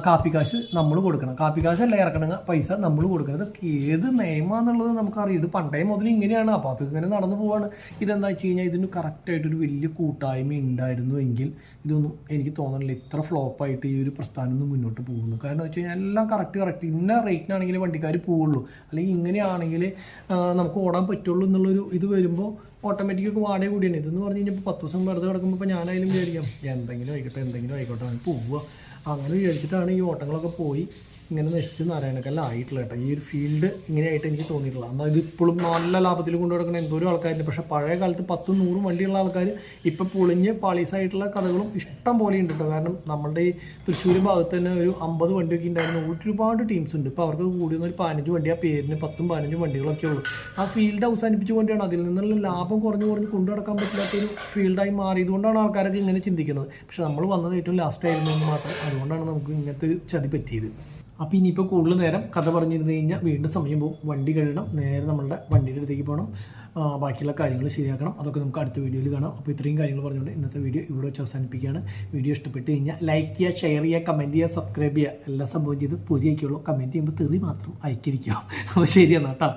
കാപ്പിക്കാശ് നമ്മൾ കൊടുക്കണം. കാപ്പിക്കാശ് അല്ല ഇറക്കണ പൈസ നമ്മൾ കൊടുക്കണം. ഇതൊക്കെ ഏത് നിയമമാണെന്നുള്ളത് നമുക്കറിയാം. ഇത് പണ്ടേ മുതൽ ഇങ്ങനെയാണ്. അപ്പോൾ അത് ഇങ്ങനെ നടന്നു പോവാണ്. ഇതെന്താ വെച്ച് കഴിഞ്ഞാൽ ഇതിന് കറക്റ്റായിട്ടൊരു വലിയ കൂട്ടായ്മ ഉണ്ടായിരുന്നു എങ്കിൽ ഇതൊന്നും എനിക്ക് തോന്നുന്നില്ല ഇത്ര ഫ്ലോപ്പായിട്ട് ഈ ഒരു പ്രസ്ഥാനം ഒന്നും മുന്നോട്ട് പോകുന്നു. കാരണം വെച്ച് കഴിഞ്ഞാൽ എല്ലാം കറക്റ്റ് ഇന്ന റേറ്റിനാണെങ്കിൽ വണ്ടിക്കാർ പോവുള്ളൂ, അല്ലെങ്കിൽ ഇങ്ങനെയാണെങ്കിൽ നമുക്ക് ഓടാൻ പറ്റുള്ളൂ എന്നുള്ളൊരു ഇത് വരുമ്പോൾ ഓട്ടോമാറ്റിക്കൊക്കെ വാടക കൂടിയാണ്. ഇതെന്ന് പറഞ്ഞു കഴിഞ്ഞാൽ ഇപ്പോൾ 10 ദിവസം വെറുതെ കിടക്കുമ്പോൾ ഇപ്പോൾ ഞാനായാലും വിചാരിക്കാം എന്തെങ്കിലും ആയിക്കോട്ടെ പോവുക. അങ്ങനെ വിചാരിച്ചിട്ടാണ് ഈ ഓട്ടങ്ങളൊക്കെ പോയി ഇങ്ങനെ നശിച്ച് നാരായണക്കല്ല ആയിട്ടുള്ള കേട്ടോ. ഈ ഒരു ഫീൽഡ് ഇങ്ങനെയായിട്ട് എനിക്ക് തോന്നിയിട്ടുള്ള. എന്നാൽ ഇത് ഇപ്പോഴും നല്ല ലാഭത്തിൽ കൊണ്ടു നടക്കുന്ന എന്തോരം ആൾക്കാരുണ്ട്. പക്ഷേ പഴയ കാലത്ത് 10-100 വണ്ടിയുള്ള ആൾക്കാർ ഇപ്പം പൊളിഞ്ഞ് പാളീസായിട്ടുള്ള കഥകളും ഇഷ്ടം പോലെ ഉണ്ട് കേട്ടോ. കാരണം നമ്മളുടെ ഈ തൃശ്ശൂർ ഭാഗത്ത് തന്നെ ഒരു 50 വണ്ടിയൊക്കെ ഉണ്ടായിരുന്നു. ഒരുപാട് ടീംസ് ഉണ്ട്. ഇപ്പോൾ അവർക്ക് കൂടി ഒരു 15 വണ്ടി, ആ പേരിന് 10-15 വണ്ടികളൊക്കെ ഉള്ളൂ. ആ ഫീൽഡ് അവസാനിപ്പിച്ചുകൊണ്ടാണ് അതിൽ നിന്നുള്ള ലാഭം കുറഞ്ഞ് കൊണ്ടു നടക്കാൻ പറ്റാത്തൊരു ഫീൽഡായി മാറിയതുകൊണ്ടാണ് ആൾക്കാരൊക്കെ ഇങ്ങനെ ചിന്തിക്കുന്നത്. പക്ഷെ നമ്മൾ വന്നത് ഏറ്റവും ലാസ്റ്റ് ആയിരുന്നു എന്ന് മാത്രം. അതുകൊണ്ടാണ് നമുക്ക് ഇങ്ങനത്തെ ഒരു ചതി പറ്റിയത്. അപ്പോൾ ഇനിയിപ്പോൾ കൂടുതൽ നേരം കഥ പറഞ്ഞിരുന്നു കഴിഞ്ഞാൽ വീണ്ടും സമയം പോകും. വണ്ടി കഴുകണം, നേരെ നമ്മളുടെ വണ്ടിയുടെ അടുത്തേക്ക് പോകണം, ബാക്കിയുള്ള കാര്യങ്ങൾ ശരിയാക്കണം. അതൊക്കെ നമുക്ക് അടുത്ത വീഡിയോയിൽ കാണാം. അപ്പോൾ ഇത്രയും കാര്യങ്ങൾ പറഞ്ഞുകൊണ്ട് ഇന്നത്തെ വീഡിയോ ഇവിടെ വെച്ച് അവസാനിപ്പിക്കുകയാണ്. വീഡിയോ ഇഷ്ടപ്പെട്ട് കഴിഞ്ഞാൽ ലൈക്ക് ചെയ്യുക, ഷെയർ ചെയ്യുക, കമൻറ്റ് ചെയ്യുക, സബ്സ്ക്രൈബ് ചെയ്യുക. എല്ലാ സംഭവം ചെയ്ത് പൊരിയൊക്കെയുള്ളൂ. കമൻറ്റ് ചെയ്യുമ്പോൾ തെറി മാത്രം അയക്കിരിക്കുക. അപ്പോൾ ശരിയെന്നാ കേട്ടോ.